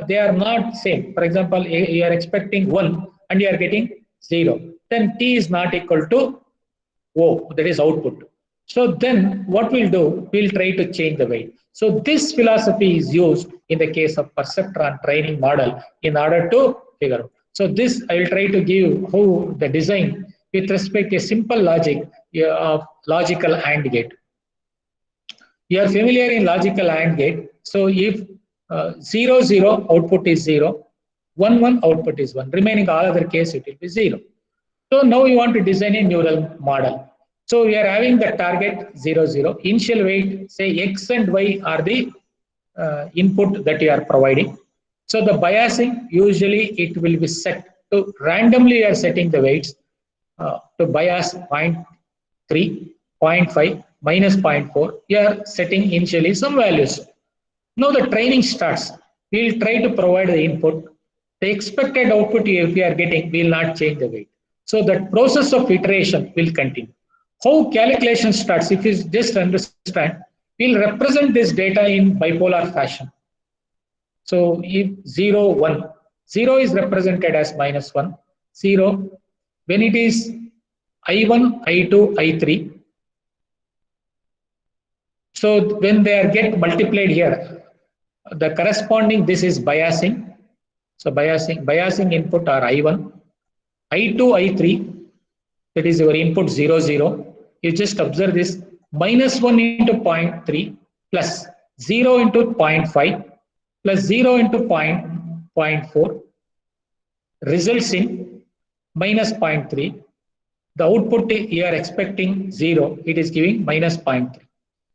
S1: they are not same, for example, you are expecting 1 and you are getting 0, then T is not equal to O, that is output. So then what we'll do, we'll try to change the weight. So this philosophy is used in the case of perceptron training model in order to figure out. So this I will try to give how the design with respect to a simple logic of logical AND gate. You are familiar in logical AND gate. So if 0, 0 output is 0, 1, 1 output is 1. Remaining all other case it will be 0. So now we want to design a neural model. So we are having the target 0, 0. Initial weight, say x and y are the input that you are providing. So the biasing, usually it will be set to randomly you are setting the weights to bias 0.3, 0.5, minus 0.4. You are setting initially some values. Now the training starts. We will try to provide the input. The expected output if we are getting will not change the weight. So that process of iteration will continue. How calculation starts, if you just understand, we'll represent this data in bipolar fashion. So if 0, 1, 0 is represented as minus 1, 0, when it is I1, I2, I3. So when they are get multiplied here, the corresponding, this is biasing. So biasing input are I1, I2, I3, that is your input 0, 0. You just observe this, minus 1 into 0.3 plus 0 into 0.5 plus 0 into 0.4 results in minus 0.3. The output you are expecting 0, it is giving minus 0.3.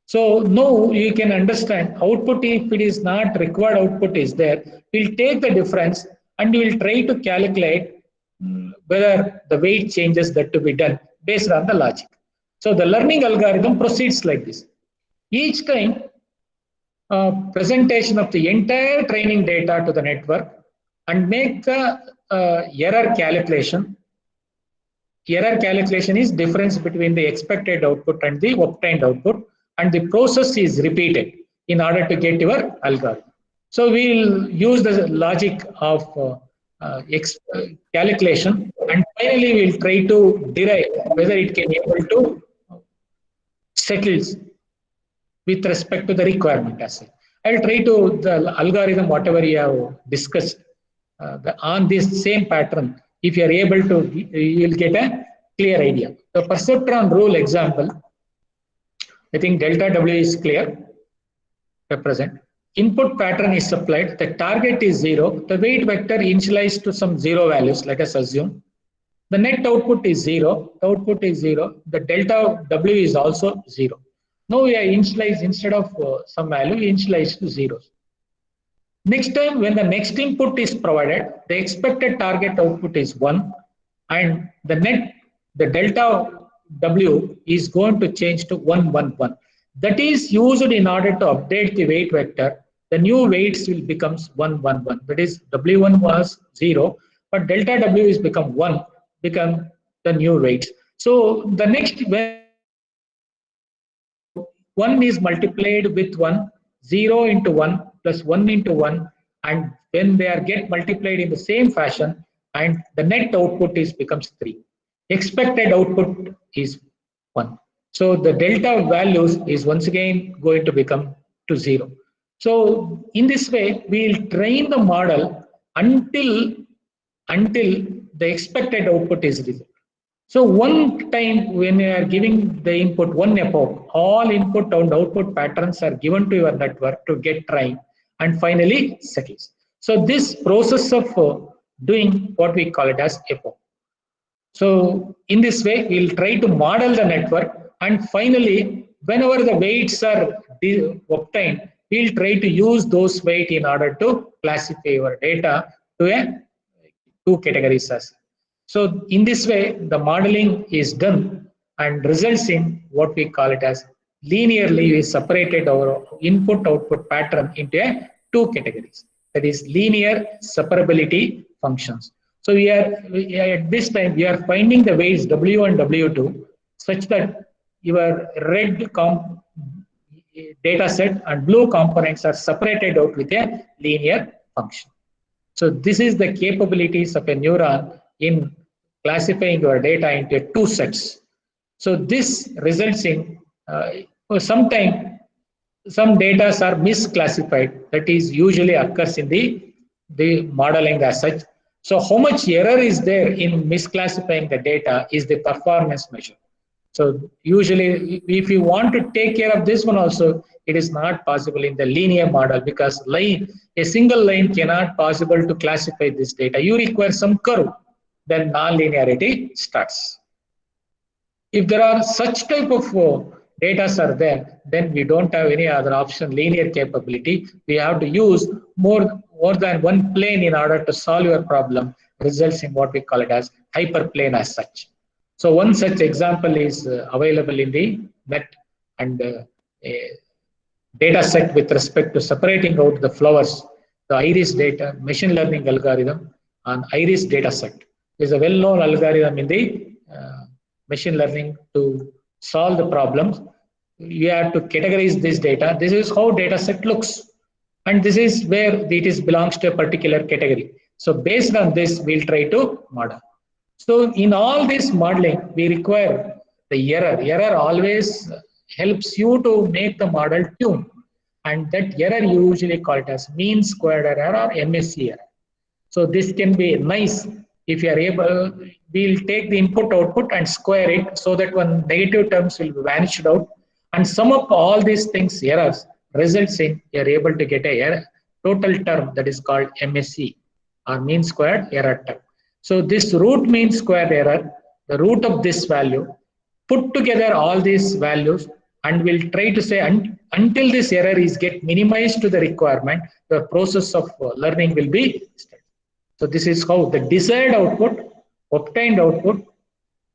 S1: So now you can understand output, if it is not required output is there, we'll take the difference and we will try to calculate whether the weight changes that to be done based on the logic. So the learning algorithm proceeds like this. Each time presentation of the entire training data to the network and make the error calculation. Error calculation is difference between the expected output and the obtained output, and the process is repeated in order to get your algorithm. So we will use the logic of calculation, and finally we will try to derive whether it can be able to settle with respect to the requirement as well. I will try to the algorithm whatever you have discussed on this same pattern. If you are able to, you will get a clear idea. The perceptron rule example. I think delta W is clear, represent. Input pattern is supplied, the target is 0, the weight vector initialized to some 0 values, let us assume. The net output is 0, the output is 0, the delta W is also 0. Now we are initialized, instead of some value, we initialize to zeros. Next time when the next input is provided, the expected target output is 1 and the delta W is going to change to 1, 1, 1. That is used in order to update the weight vector. The new weights will become 1, 1, 1. That is W1 was 0, but delta W is become 1, become the new weights. So the next, when 1 is multiplied with 1, 0 into 1 plus 1 into 1, and when they are get multiplied in the same fashion, and the net output is becomes 3. Expected output is 1. So the delta values is once again going to become to 0. So in this way, we will train the model until the expected output is resolved. So one time when you are giving the input one epoch, all input and output patterns are given to your network to get trained and finally settles. So this process of doing what we call it as epoch. So in this way, we'll try to model the network, and finally, whenever the weights are obtained, we'll try to use those weights in order to classify your data to two categories as. So in this way, the modeling is done and results in what we call it as linearly we separated our input-output pattern into two categories. That is linear separability functions. So at this time we are finding the weights W and W2 such that your red data set and blue components are separated out with a linear function. So this is the capabilities of a neuron in classifying your data into two sets. So this results in sometimes some data are misclassified. That is usually occurs in the modeling as such. So how much error is there in misclassifying the data is the performance measure. So usually if you want to take care of this one also, it is not possible in the linear model because a single line cannot possible to classify this data. You require some curve, then non-linearity starts. If there are such type of data are there, then we don't have any other option, linear capability. We have to use more than one plane in order to solve your problem, results in what we call it as hyperplane as such. So one such example is available in the net, and a data set with respect to separating out the flowers, the iris data, machine learning algorithm on iris data set is a well-known algorithm in the machine learning to solve the problems. You have to categorize this data. This is how data set looks. And this is where it belongs to a particular category. So based on this, we'll try to model. So in all this modeling, we require the error. Error always helps you to make the model tune. And that error usually called as mean squared error or MSE error. So this can be nice if you are able, we'll take the input output and square it so that one negative terms will be vanished out, and sum up all these things errors results in you're able to get a error, total term that is called MSE or mean squared error term. So this root mean squared error, the root of this value, put together all these values and we'll try to say until this error is get minimized to the requirement, the process of learning will be started. So this is how the desired output, obtained output,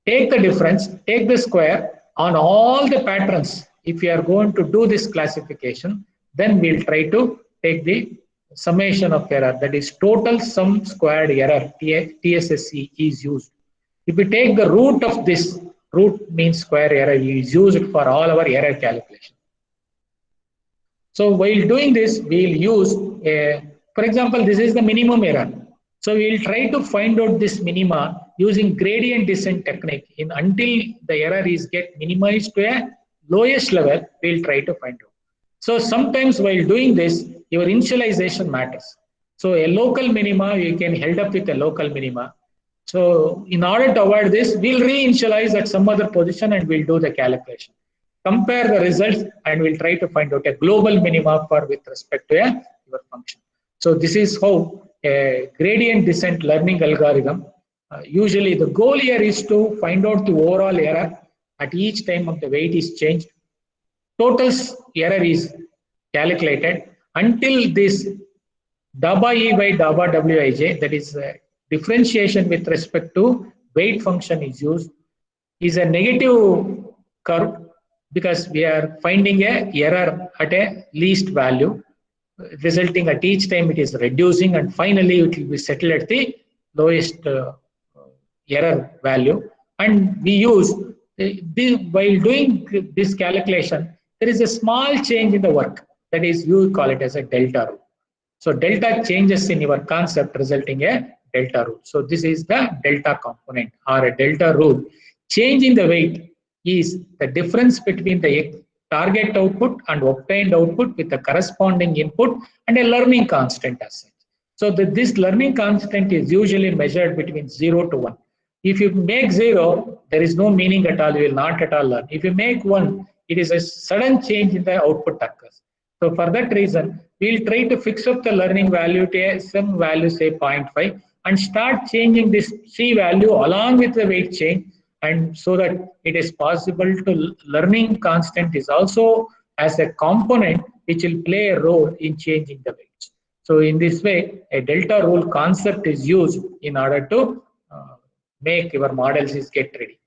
S1: take the difference, take the square on all the patterns. If you are going to do this classification, then we'll try to take the summation of error, that is total sum squared error, TSSE is used. If we take the root of this, root means square error is used for all our error calculation. So while doing this, we'll use for example, this is the minimum error. So we'll try to find out this minima using gradient descent technique until the error is get minimized to a lowest level, we'll try to find out. So sometimes while doing this, your initialization matters. So a local minima, you can held up with a local minima. So in order to avoid this, we'll reinitialize at some other position and we'll do the calculation. compare the results, and we'll try to find out a global minima for with respect to your function. So this is how a gradient descent learning algorithm, usually the goal here is to find out the overall error at each time of the weight is changed. Total error is calculated until this dabba E by dabba Wij, that is differentiation with respect to weight function is used, is a negative curve because we are finding a error at a least value, resulting at each time it is reducing, and finally it will be settled at the lowest error value. And we use while doing this calculation, there is a small change in the work, that is you call it as a delta rule. So delta changes in your concept resulting a delta rule. So this is the delta component or a delta rule. Change in the weight is the difference between the target output and obtained output with the corresponding input and a learning constant as such. So this learning constant is usually measured between 0 to 1. If you make 0, there is no meaning at all, you will not at all learn. If you make 1, it is a sudden change in the output occurs. So for that reason, we'll try to fix up the learning value to some value, say 0.5, and start changing this C value along with the weight change, and so that it is possible to learning constant is also as a component which will play a role in changing the weights. So in this way, a delta rule concept is used in order to make your models is get ready.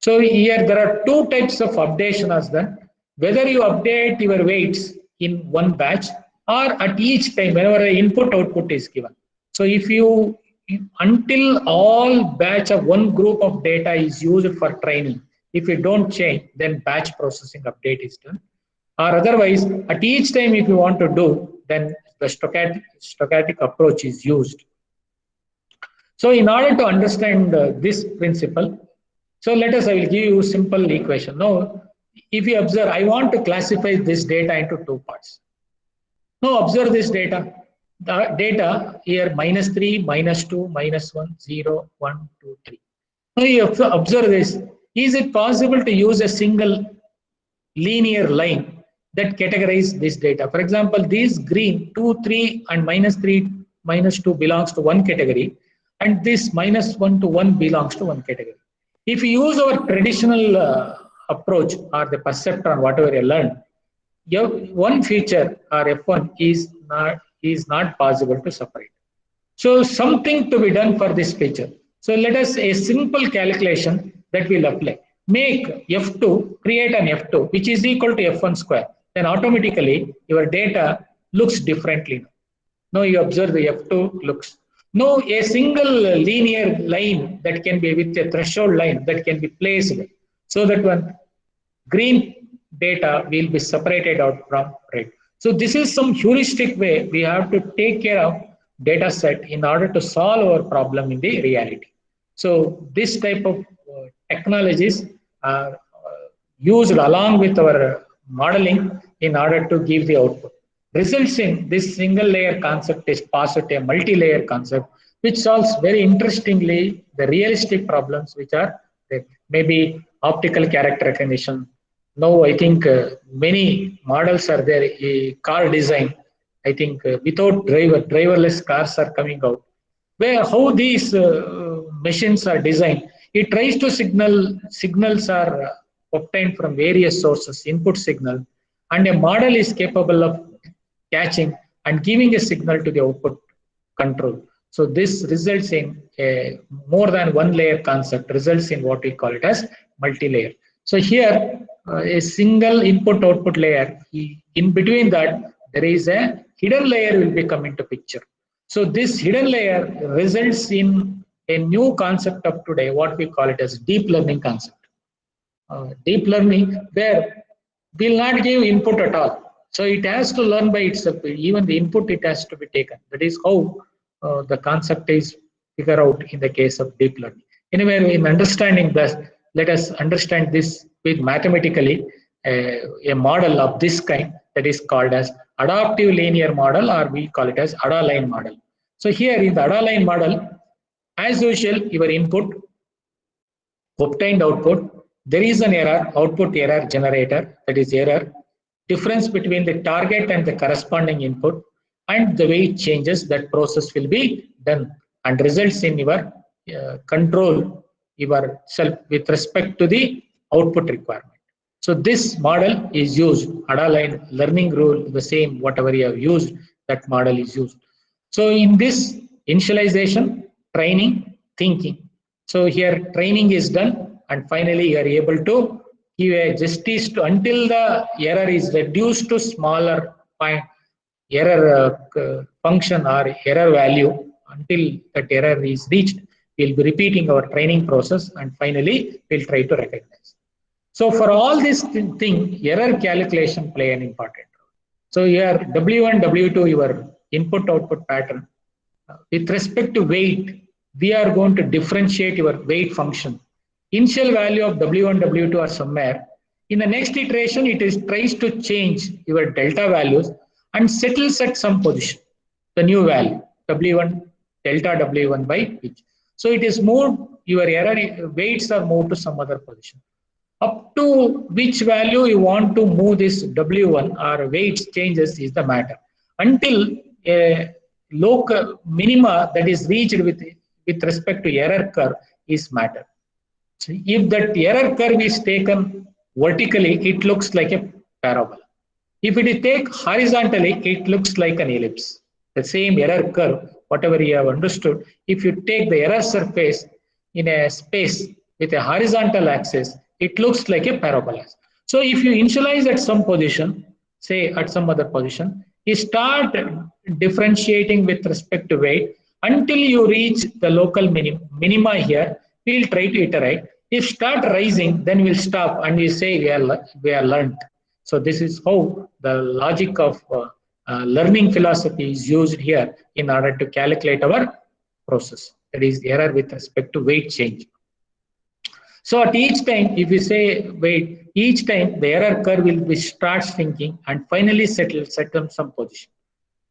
S1: So here there are two types of updation as done. Whether you update your weights in one batch or at each time whenever the input output is given. So if you until all batch of one group of data is used for training, if you don't change, then batch processing update is done. Or otherwise, at each time if you want to do, then the stochastic approach is used. So in order to understand this principle, so I will give you a simple equation. Now, if you observe, I want to classify this data into two parts. Now observe this data. The data here -3, -2, -1, 0, 1, 2, 3. Now you have to observe this. Is it possible to use a single linear line that categorizes this data? For example, these green 2, 3 and -3, -2 belongs to one category, and this -1 to 1 belongs to one category. If you use our traditional approach or the perceptron, whatever you learn, one feature or F1 is not possible to separate. So something to be done for this feature. So let us a simple calculation that will apply. Make F2, create an F2 which is equal to F1 square. Then automatically your data looks differently. Now you observe the F2 looks. Now a single linear line that can be with a threshold line that can be placed so that one green data will be separated out from red. So this is some heuristic way we have to take care of data set in order to solve our problem in the reality. So this type of technologies are used along with our modeling in order to give the output. Results in this single layer concept is passed to a multi-layer concept, which solves very interestingly the realistic problems which are maybe optical character recognition. Now I think many models are there. Car design, I think without driverless cars are coming out. Where how these machines are designed, it tries to signals are obtained from various sources, input signal, and a model is capable of catching and giving a signal to the output control. So this results in a more than one layer concept, results in what we call it as multi-layer. So here a single input output layer, in between that there is a hidden layer will be come into picture. So this hidden layer results in a new concept of today, what we call it as deep learning concept. Deep learning where will not give input at all. So it has to learn by itself. Even the input it has to be taken. That is how the concept is figured out in the case of deep learning. Anyway, in understanding this, let us understand this with mathematically a model of this kind that is called as adaptive linear model, or we call it as ADA-line model. So here in the ADA-line model, as usual, your input, obtained output, there is an error, output error generator, that is error, difference between the target and the corresponding input, and the way it changes, that process will be done and results in your control yourself with respect to the output requirement. So this model is used, ADA learning rule, the same, whatever you have used, that model is used. So in this initialization, training, thinking. So here training is done and finally you are able to give a justice to until the error is reduced to smaller point, error function or error value. Until that error is reached, we'll be repeating our training process and finally we'll try to recognize. So for all this thing, error calculation play an important role. So here W1, W2, your input output pattern. With respect to weight, we are going to differentiate your weight function. Initial value of W1, W2 are somewhere. In the next iteration, it is tries to change your delta values and settles at some position, the new value, W1, delta W1 by which. So it is moved, your error weights are moved to some other position. Up to which value you want to move this W1 or weights changes is the matter. Until a local minima that is reached with respect to error curve is matter. So if that error curve is taken vertically, it looks like a parabola. If it is taken horizontally, it looks like an ellipse. The same error curve, whatever you have understood, if you take the error surface in a space with a horizontal axis, it looks like a parabola. So if you initialize at some position, say at some other position, you start differentiating with respect to weight until you reach the local minima here. We'll try to iterate. If start rising, then we'll stop and we say we are learned. So this is how the logic of learning philosophy is used here in order to calculate our process. That is the error with respect to weight change. So at each time, if you say wait, each time the error curve will be start shrinking and finally set on some position.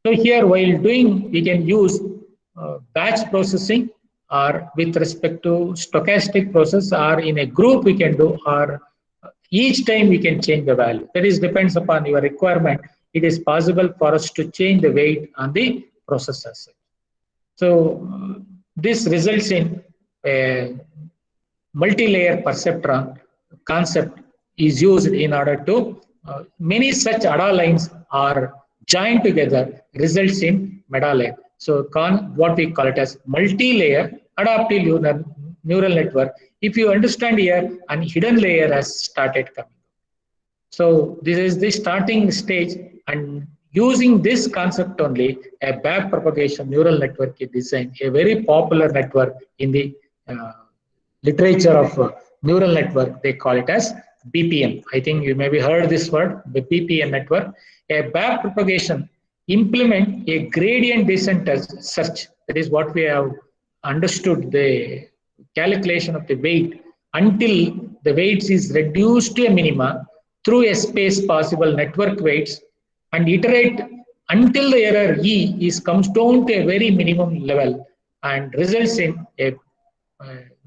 S1: So here while doing, we can use batch processing or with respect to stochastic process, or in a group we can do, or each time we can change the value. That is depends upon your requirement. It is possible for us to change the weight on the processor. So this results in a multi-layer perceptron concept is used in order to many such ADA lines are joined together, results in MEDA-line. So what we call it as multi-layer adaptive neural network. If you understand here, a hidden layer has started coming. So this is the starting stage, and using this concept only, a backpropagation neural network is designed, a very popular network in the literature of neural network. They call it as BPN. I think you maybe heard this word, the BPN network. A backpropagation implement a gradient descent search. That is what we have understood, the calculation of the weight until the weights is reduced to a minima through a space possible network weights, and iterate until the error E comes down to a very minimum level and results in a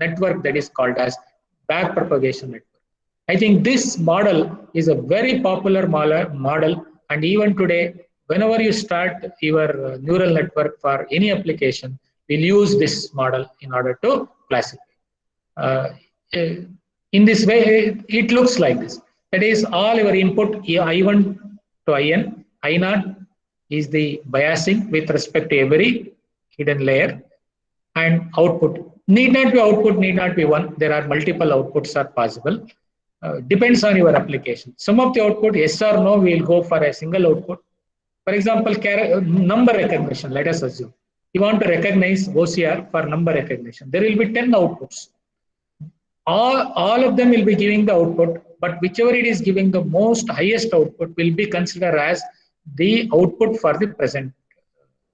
S1: network that is called as backpropagation network. I think this model is a very popular model, and even today, whenever you start your neural network for any application, we'll use this model in order to classify. In this way, it looks like this. That is, all your input I1 to IN, I0 is the biasing with respect to every hidden layer, and output. Need not be output, need not be one. There are multiple outputs are possible. Depends on your application. Some of the output, yes or no, we will go for a single output. For example, number recognition, let us assume. You want to recognize OCR for number recognition. There will be 10 outputs. All of them will be giving the output, but whichever it is giving the most highest output will be considered as the output for the present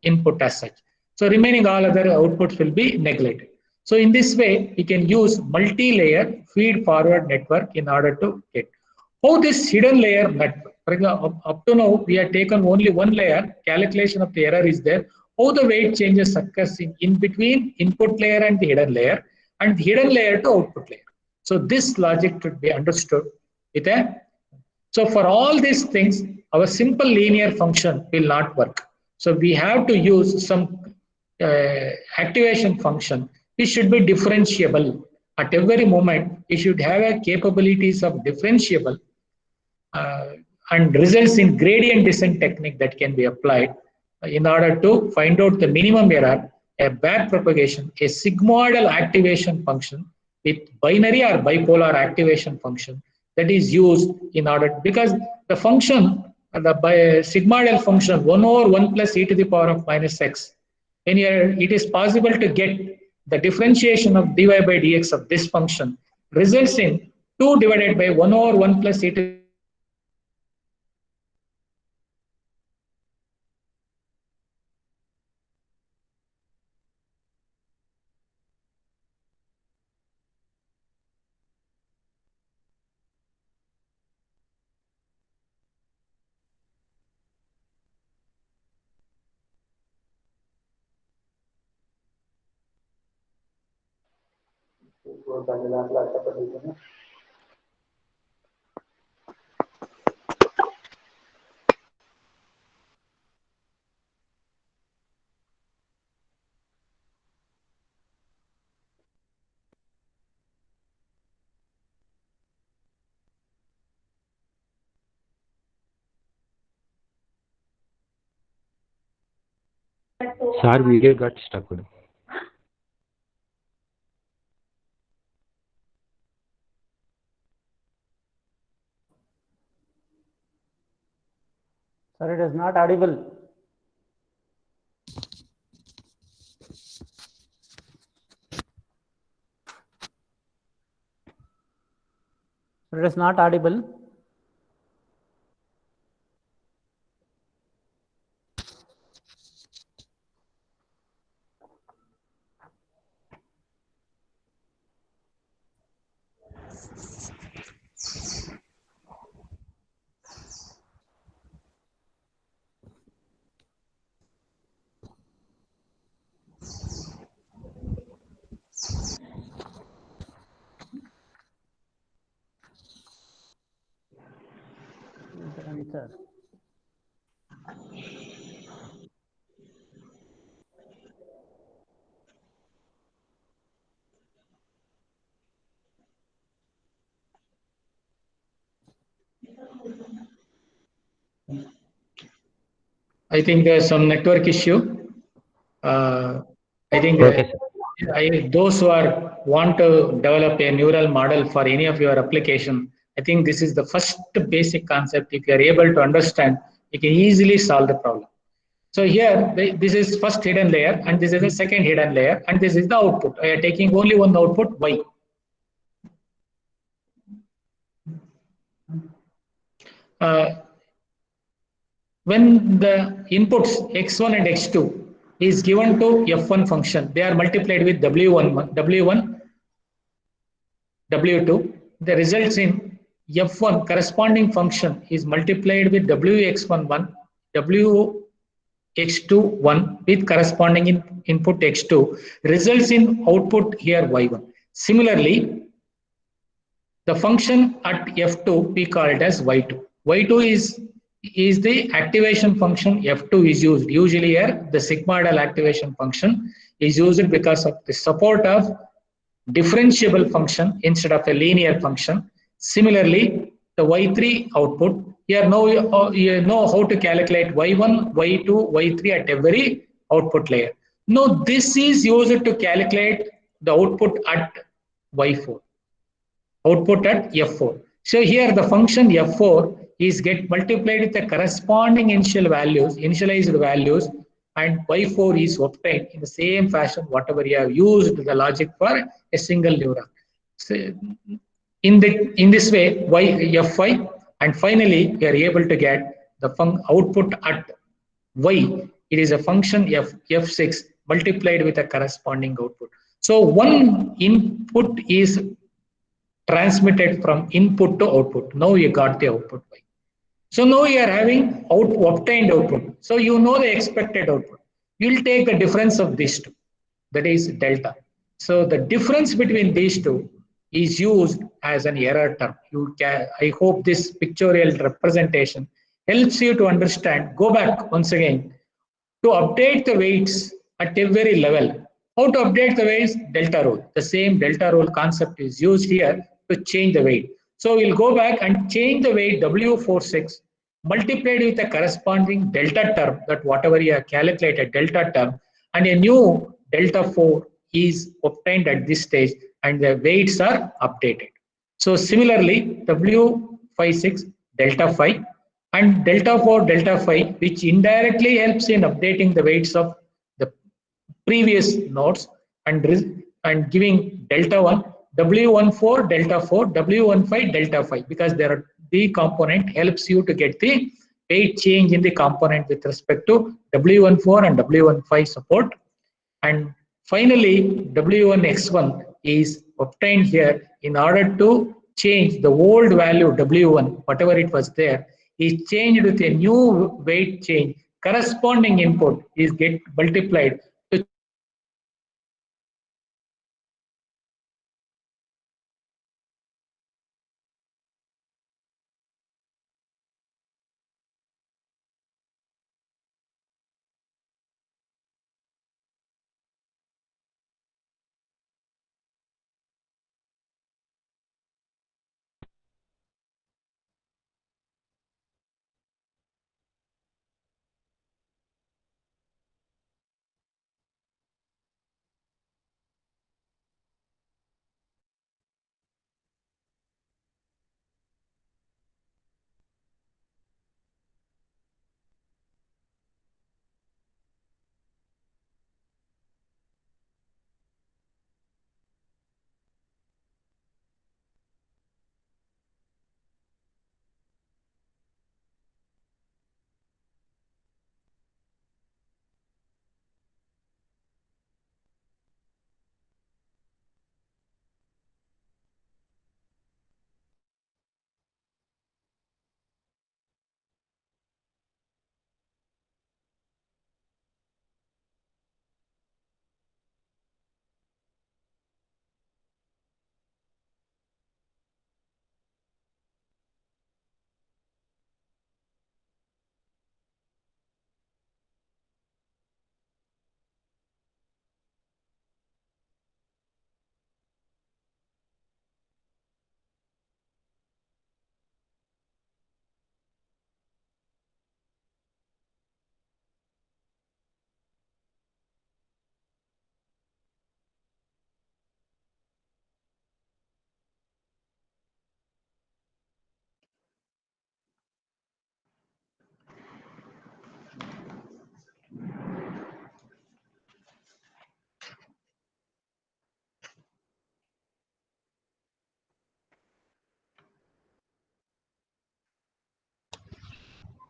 S1: input as such. So remaining all other outputs will be neglected. So in this way, we can use multi-layer feed-forward network in order to get. How this hidden layer network, for example, up to now, we have taken only one layer, calculation of the error is there. How the weight changes occurs in between input layer and the hidden layer, and the hidden layer to output layer. So this logic should be understood with a. So for all these things, our simple linear function will not work. So we have to use some activation function. It should be differentiable. At every moment, it should have a capabilities of differentiable uh, and results in gradient descent technique that can be applied in order to find out the minimum error, a back propagation, a sigmoidal activation function with binary or bipolar activation function that is used in order, because the function, the sigmoidal function 1 over 1 plus e to the power of minus x, when it is possible to get the differentiation of dy by dx of this function results in 2 divided by 1 over 1 plus e to the
S2: Sir, video got stuck.
S3: Sir, it is not audible. Sir, it is not audible. Sir.
S1: I think there's some network issue. I think
S2: Okay, sir.
S1: those who want to develop a neural model for any of your application, I think this is the first basic concept. If you are able to understand, you can easily solve the problem. So here, this is first hidden layer, and this is the second hidden layer, and this is the output. I am taking only one output, y. When the inputs x1 and x2 is given to f1 function, they are multiplied with w1, w2. The results in f1 corresponding function is multiplied with wx11, wx21 with corresponding input x2, results in output here y1. Similarly, the function at f2 we call it as y2. Y2 is the activation function f2 is used. Usually here the sigmoidal activation function is used because of the support of differentiable function instead of a linear function. Similarly, the y3 output, here now you know how to calculate y1, y2, y3 at every output layer. Now this is used to calculate the output at y4. Output at f4. So here the function f4 is get multiplied with the corresponding initialized values, and y4 is obtained in the same fashion whatever you have used the logic for a single neuron. So in this way, f5, and finally we are able to get the output at y. It is a function f6 multiplied with a corresponding output. So one input is transmitted from input to output. Now you got the output y. So now you are having obtained output. So you know the expected output. You will take the difference of these two, that is delta. So the difference between these two is used as an error term. I hope this pictorial representation helps you to understand. Go back once again to update the weights at every level. How to update the weights? Delta rule. The same delta rule concept is used here to change the weight. So we'll go back and change the weight W46 multiplied with a corresponding delta term, that whatever you have calculated delta term, and a new delta 4 is obtained at this stage and the weights are updated. So similarly, W56 delta 5 and delta 4 delta 5, which indirectly helps in updating the weights of the previous nodes and giving delta 1, W14 delta 4, W15 delta 5, because the component helps you to get the weight change in the component with respect to W14 and W15 support. And finally, W1x1 is obtained here in order to change the old value W1, whatever it was there, is changed with a new weight change. Corresponding input is get multiplied to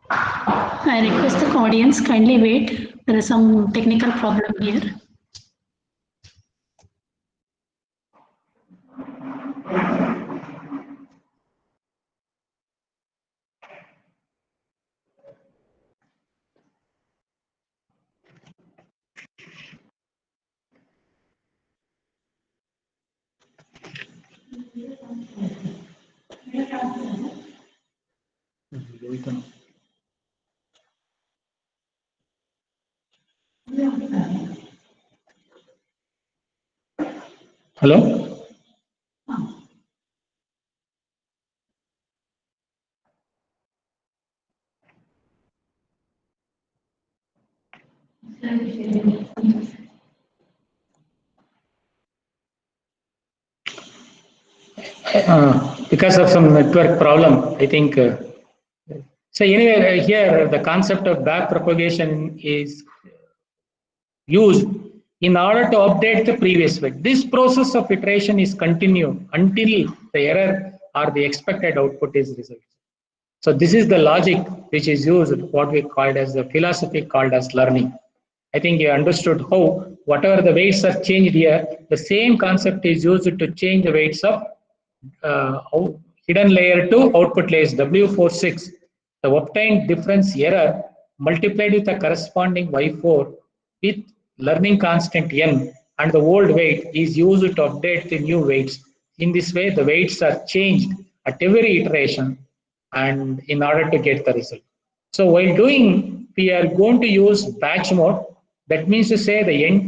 S4: I request the audience kindly wait. There is some technical problem here.
S1: hello. Because of some network problem, I think. So anyway, here the concept of back propagation is used in order to update the previous weight. This process of iteration is continued until the error or the expected output is resolved. So this is the logic which is used, what we called as the philosophy called as learning. I think you understood how whatever the weights are changed here, the same concept is used to change the weights of hidden layer to output layers W46. The obtained difference error multiplied with the corresponding Y4 with learning constant n and the old weight is used to update the new weights. in this way, the weights are changed at every iteration and in order to get the result. So while doing, we are going to use batch mode. That means to say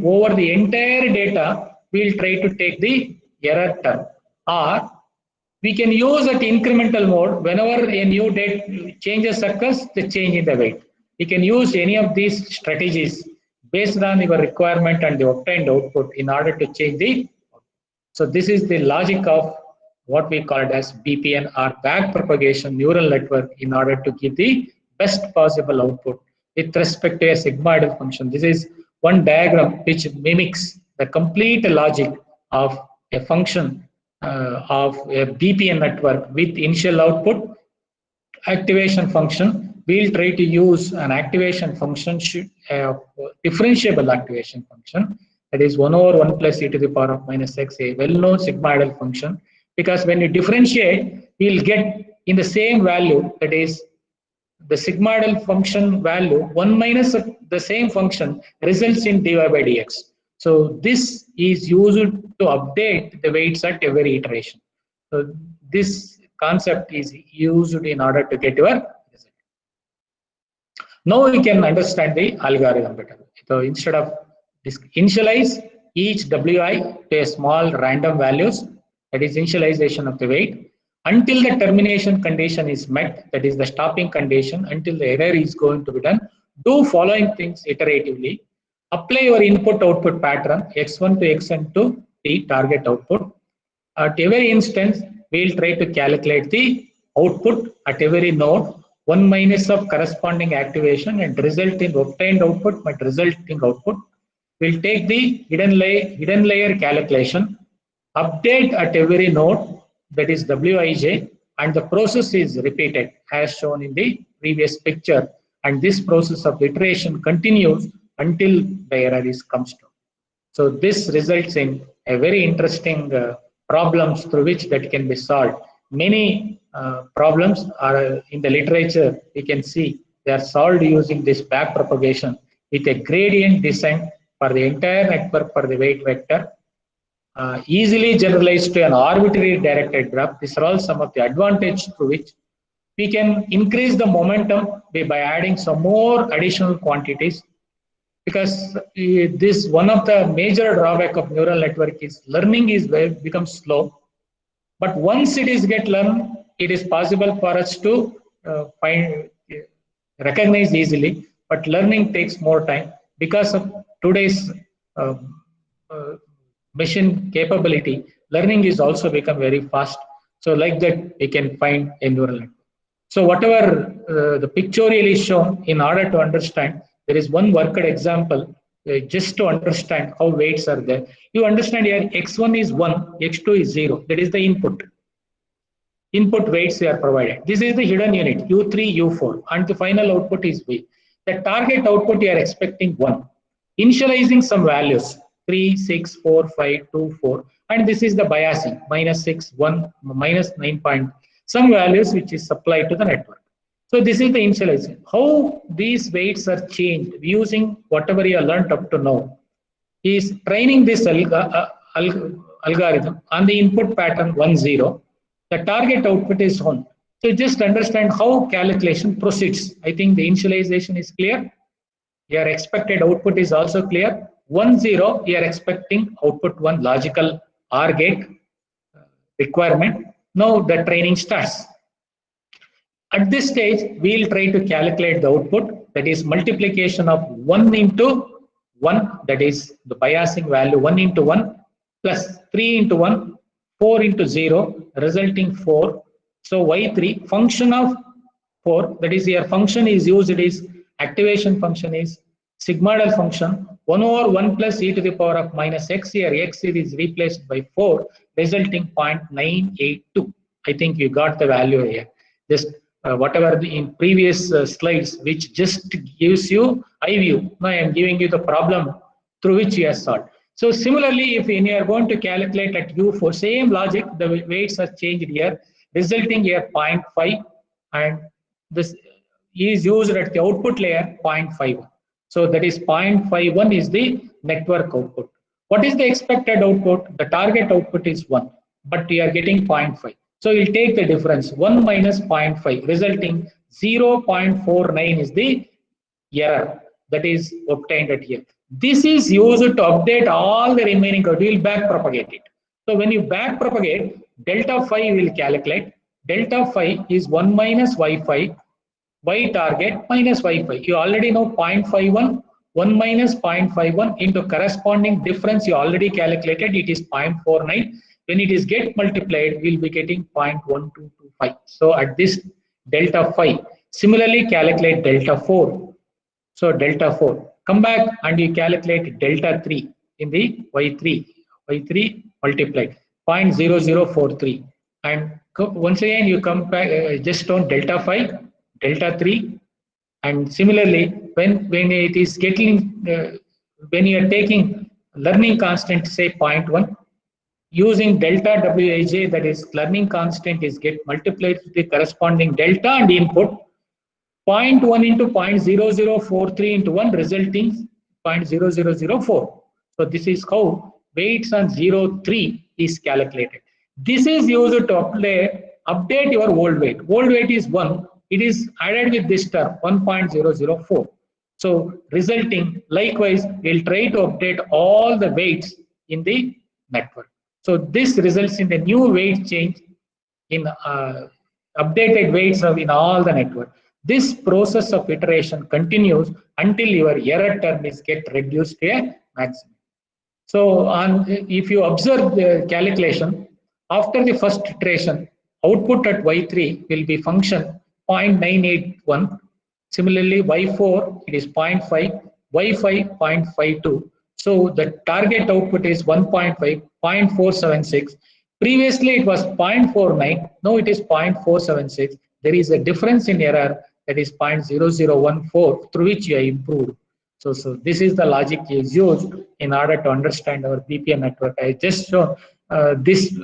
S1: over the entire data, we'll try to take the error term. Or we can use at incremental mode whenever a new date changes occurs, the change in the weight. You can use any of these strategies based on your requirement and the obtained output in order to change the. So this is the logic of what we call it as BPN or back propagation neural network in order to give the best possible output with respect to a sigmoidal function. This is one diagram which mimics the complete logic of a function of a BPN network with initial output, activation function. We'll try to use an activation function, differentiable activation function, that is 1 over 1 plus e to the power of minus x, a well-known sigmoidal function, because when you differentiate, we'll get in the same value, that is the sigmoidal function value, 1 minus the same function results in dy by dx. So this is used to update the weights at every iteration. So this concept is used in order to get your result. Now we can understand the algorithm better. So instead of initialize each wi to a small random values, that is initialization of the weight, until the termination condition is met, that is the stopping condition, until the error is going to be done. Do following things iteratively. Apply your input-output pattern x1 to xn to the target output. At every instance, we'll try to calculate the output at every node, 1 minus of corresponding activation, and result in obtained output might result in output. We'll take the hidden layer calculation, update at every node, that is wij, and the process is repeated as shown in the previous picture, and this process of iteration continues until the error comes to. So this results in a very interesting problems through which that can be solved. Many problems are in the literature, you can see they are solved using this back propagation with a gradient descent for the entire network for the weight vector. Easily generalized to an arbitrary directed graph. These are all some of the advantages through which we can increase the momentum by adding some more additional quantities, because this one of the major drawback of neural network is learning is becomes slow, but once it is get learned, it is possible for us to recognize easily, but learning takes more time because of today's machine capability. Learning is also become very fast. So like that, we can find a neural network. So whatever the pictorial is shown, in order to understand, there is one worked example just to understand how weights are there. You understand here x1 is 1, x2 is 0. That is the input. Input weights are provided. This is the hidden unit, u3, u4, and the final output is v. The target output you are expecting 1. Initializing some values, 3, 6, 4, 5, 2, 4, and this is the biasing, minus 6, 1, minus 9 point, some values which is supplied to the network. So this is the initialization. How these weights are changed using whatever you have learned up to now is training this algorithm on the input pattern 1, 0. The target output is 1. So just understand how calculation proceeds. I think the initialization is clear. Your expected output is also clear. 1, 0, you are expecting output 1 logical OR gate requirement. Now the training starts. At this stage, we will try to calculate the output, that is multiplication of 1 into 1, that is the biasing value 1 into 1, plus 3 into 1, 4 into 0, resulting 4. So y3, function of 4, that is your function is used, it is activation function is sigmoidal function, 1 over 1 plus e to the power of minus x, here x is replaced by 4, resulting 0.982. I think you got the value here. Just whatever in previous slides, which just gives you eye view. Now I am giving you the problem through which you have solved. So similarly, if you are going to calculate at U4, same logic, the weights are changed here, resulting here 0.5, and this is used at the output layer 0.5. So that is 0.51 is the network output. What is the expected output? The target output is 1. but you are getting 0.5. So you'll take the difference 1 minus 0.5, resulting 0.49 is the error that is obtained at here. This is used to update all the remaining code. You will back propagate it. So when you back propagate, delta phi will calculate. Delta phi is 1 minus y phi, y target minus y phi. You already know 0.51, 1 minus 0.51 into corresponding difference you already calculated, it is 0.49. When it is get multiplied, we will be getting 0.1225. So at this delta phi, similarly calculate delta 4. So delta 4, come back and you calculate delta 3 in the y3 multiplied 0.0043, and once again you come back just on delta 5, delta 3, and similarly when it is getting when you are taking learning constant say 0.1, using delta wij, that is learning constant, is get multiplied with the corresponding delta and input. 0.1 into 0.0043 into 1 resulting 0.0004. So this is how weights on 0.3 is calculated. This is used to update your old weight. Old weight is 1. It is added with this term 1.004. So resulting, likewise, we'll try to update all the weights in the network. So this results in the new weight change in updated weights in all the network. This process of iteration continues until your error term is get reduced to a maximum. So if you observe the calculation, after the first iteration, output at y3 will be function 0.981. Similarly, y4 it is 0.5, y5 0.52. So the target output is 1.5, 0.476. Previously it was 0.49, now it is 0.476. There is a difference in error, that is 0.0014, through which you are improved. So this is the logic is used in order to understand our BPM network. I just shown this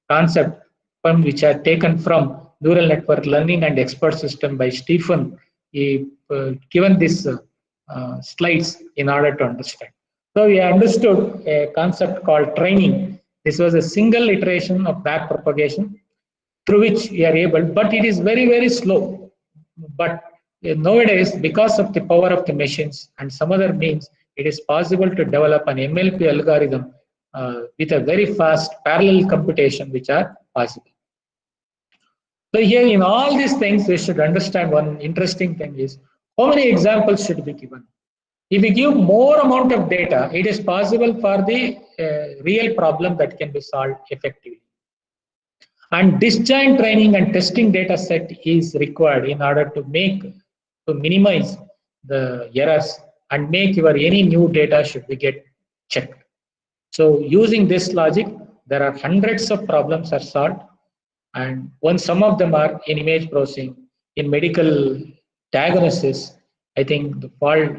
S1: concept from which are taken from Neural Network Learning and Expert System by Stephen. He given this slides in order to understand. So we understood a concept called training. This was a single iteration of back propagation through which we are able, but it is very, very slow. But nowadays, because of the power of the machines and some other means, it is possible to develop an MLP algorithm with a very fast parallel computation which are possible. So here in all these things, we should understand one interesting thing is how many examples should be given. If we give more amount of data, it is possible for the real problem that can be solved effectively. And disjoint training and testing data set is required in order to minimize the errors and make your any new data should be get checked. So using this logic, there are hundreds of problems are solved, and some of them are in image processing, in medical diagnosis. I think the fault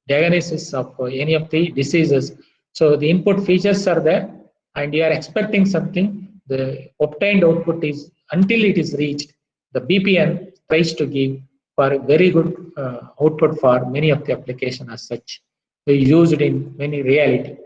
S1: diagnosis of any of the diseases. So the input features are there, and you are expecting something. The obtained output is until it is reached. The BPM tries to give for a very good output for many of the applications as such. They used in many reality.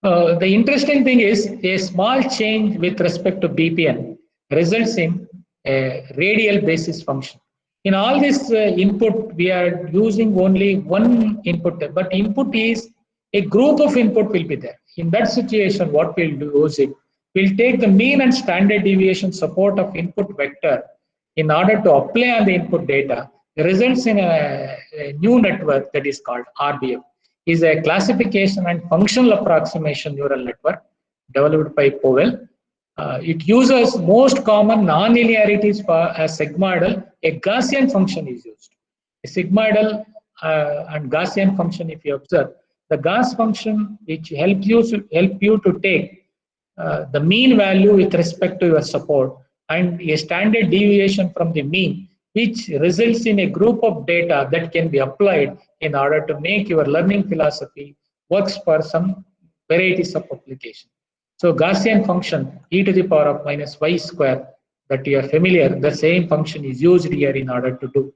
S1: The interesting thing is a small change with respect to BPM results in a radial basis function. In all this input, we are using only one input, but input is a group of input will be there. In that situation, what we'll do is we'll take the mean and standard deviation support of input vector in order to apply on the input data. It results in a new network that is called RBF. Is a classification and functional approximation neural network developed by Powell. It uses most common non-linearities for a sigmoidal. A Gaussian function is used. A sigmoidal and Gaussian function, if you observe, the Gauss function which help you to take the mean value with respect to your support and a standard deviation from the mean, which results in a group of data that can be applied in order to make your learning philosophy works for some varieties of application. So Gaussian function e to the power of minus y square, that you are familiar, the same function is used here in order to do.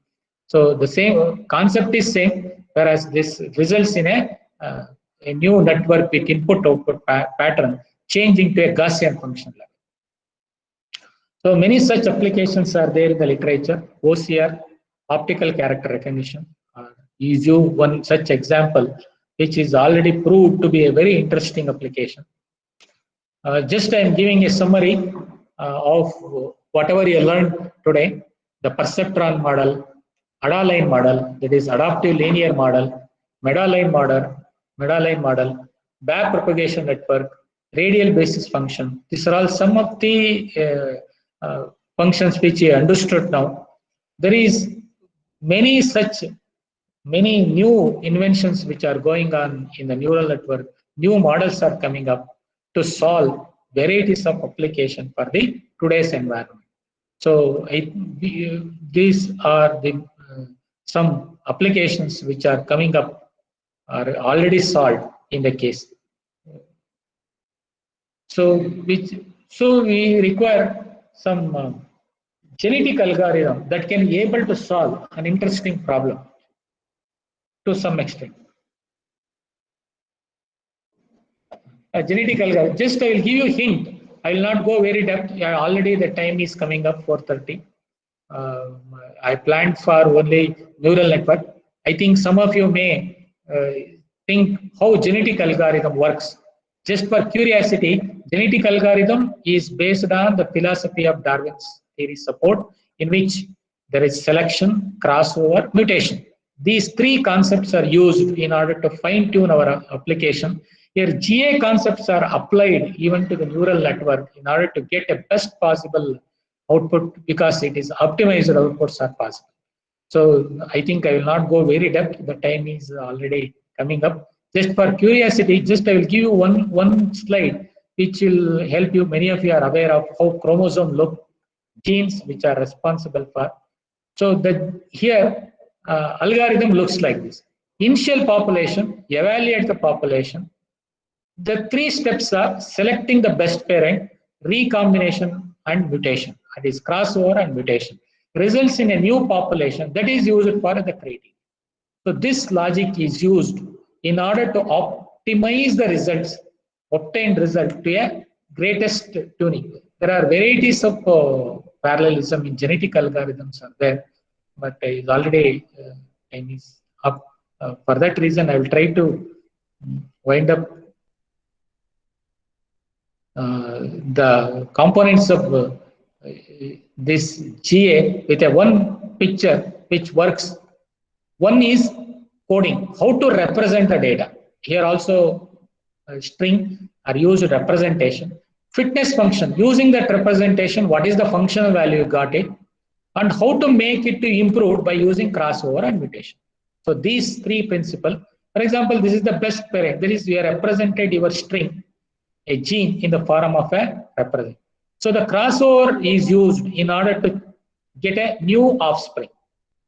S1: So the same concept is same, whereas this results in a new network with input-output pattern change into a Gaussian function level. So many such applications are there in the literature. OCR, optical character recognition, is one such example, which is already proved to be a very interesting application. Just I am giving a summary of whatever you learned today. The perceptron model, ADA-line model, that is adaptive linear model, MEDA-line model, back propagation network, radial basis function. These are all some of the functions which you understood now. There is many new inventions which are going on in the neural network. New models are coming up to solve varieties of application for the today's environment. So these are the some applications which are coming up are already solved in the case. So we require some genetic algorithm that can be able to solve an interesting problem to some extent. A genetic algorithm. Just I will give you a hint. I will not go very depth. Already the time is coming up 4:30. I planned for only neural network. I think some of you may think how genetic algorithm works. Just for curiosity, genetic algorithm is based on the philosophy of Darwin's theory support, in which there is selection, crossover, mutation. These three concepts are used in order to fine-tune our application. Here, GA concepts are applied even to the neural network in order to get a best possible output, because it is optimized outputs are possible. So I think I will not go very depth. The time is already coming up. Just for curiosity, just I will give you one slide which will help you. Many of you are aware of how chromosome look, genes which are responsible for. So here algorithm looks like this. Initial population, evaluate the population. The three steps are selecting the best parent, recombination, and mutation. That is crossover and mutation. Results in a new population that is used for the criteria. So this logic is used in order to optimize the results, obtained result to a greatest tuning. There are varieties of parallelism in genetic algorithms are there, but is already time is up. For that reason, I will try to wind up the components of this GA with a one picture which works. One is coding, how to represent the data. Here also string are used representation. Fitness function, using that representation, what is the functional value you got it, and how to make it to improve by using crossover and mutation. So these three principles. For example, this is the best parent. There is you represented your string, a gene, in the form of a represent. So the crossover is used in order to get a new offspring.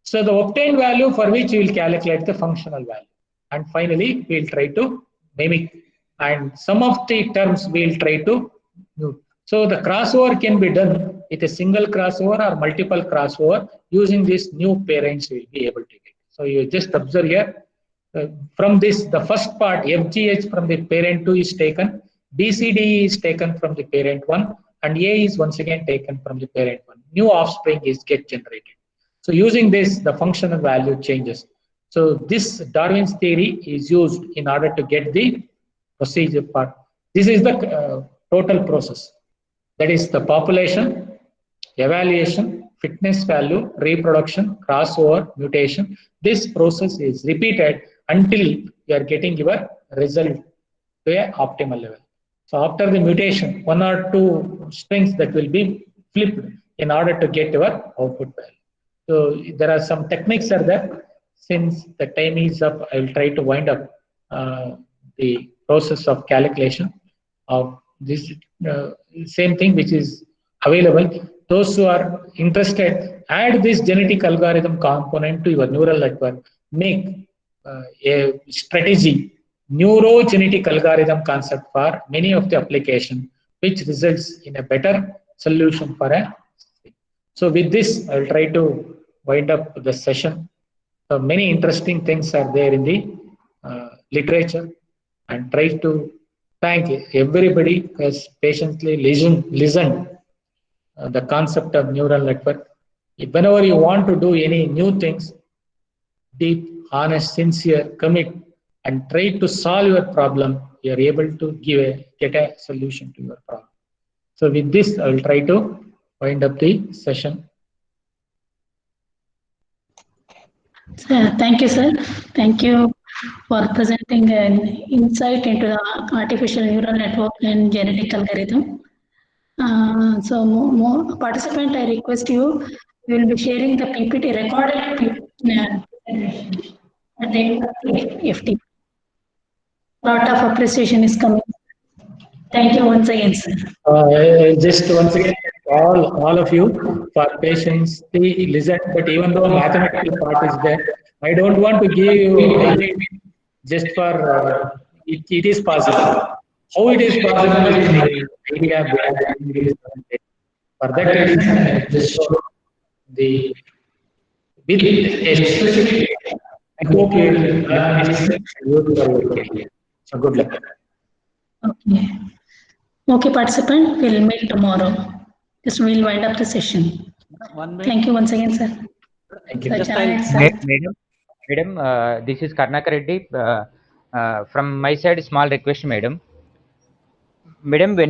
S1: So the obtained value for which we will calculate the functional value. And finally, we will try to mimic. And some of the terms we will try to do. So the crossover can be done with a single crossover or multiple crossover. Using these new parents, we will be able to get. So you just observe here. From this, the first part, FGH from the parent 2 is taken. BCD is taken from the parent 1. And A is once again taken from the parent 1. New offspring is get generated. So using this, the functional value changes. So this Darwin's theory is used in order to get the procedure part. This is the total process. That is the population, evaluation, fitness value, reproduction, crossover, mutation. This process is repeated until you are getting your result to an optimal level. So after the mutation, 1 or 2 strings that will be flipped in order to get your output value. So there are some techniques are there. Since the time is up, I will try to wind up the process of calculation of this same thing which is available. Those who are interested, add this genetic algorithm component to your neural network. Make a strategy, neurogenetic algorithm concept for many of the application, which results in a better solution for a. So with this, I will try to wind up the session. So many interesting things are there in the literature, and try to Thank you. Everybody has patiently listened the concept of neural network. Whenever you want to do any new things, deep, honest, sincere, commit, and try to solve your problem, you are able to get a solution to your problem. So with this, I will try to wind up the session.
S4: Thank you, sir. Thank you for presenting an insight into the artificial neural network and genetic algorithm. So, more participant, I request you, we will be sharing the PPT recorded presentation at the end of the FT. Lot of appreciation is coming. Thank you once again, sir.
S1: Just once again, all of you for patience, listen. But even though mathematical part is there, I don't want to give you highlight just for it is possible. How it is possible is the idea behind it. For that reason, I just show the with a specific. I hope you will learn this and use it for your career. So good luck.
S4: Okay. Okay, participant, we'll meet tomorrow. Just we'll wind up the session.
S3: 1 minute.
S4: Thank you once again, sir.
S1: Thank you.
S5: Madam, this is Karnaka Reddy. From my side, small request, madam. Madam, when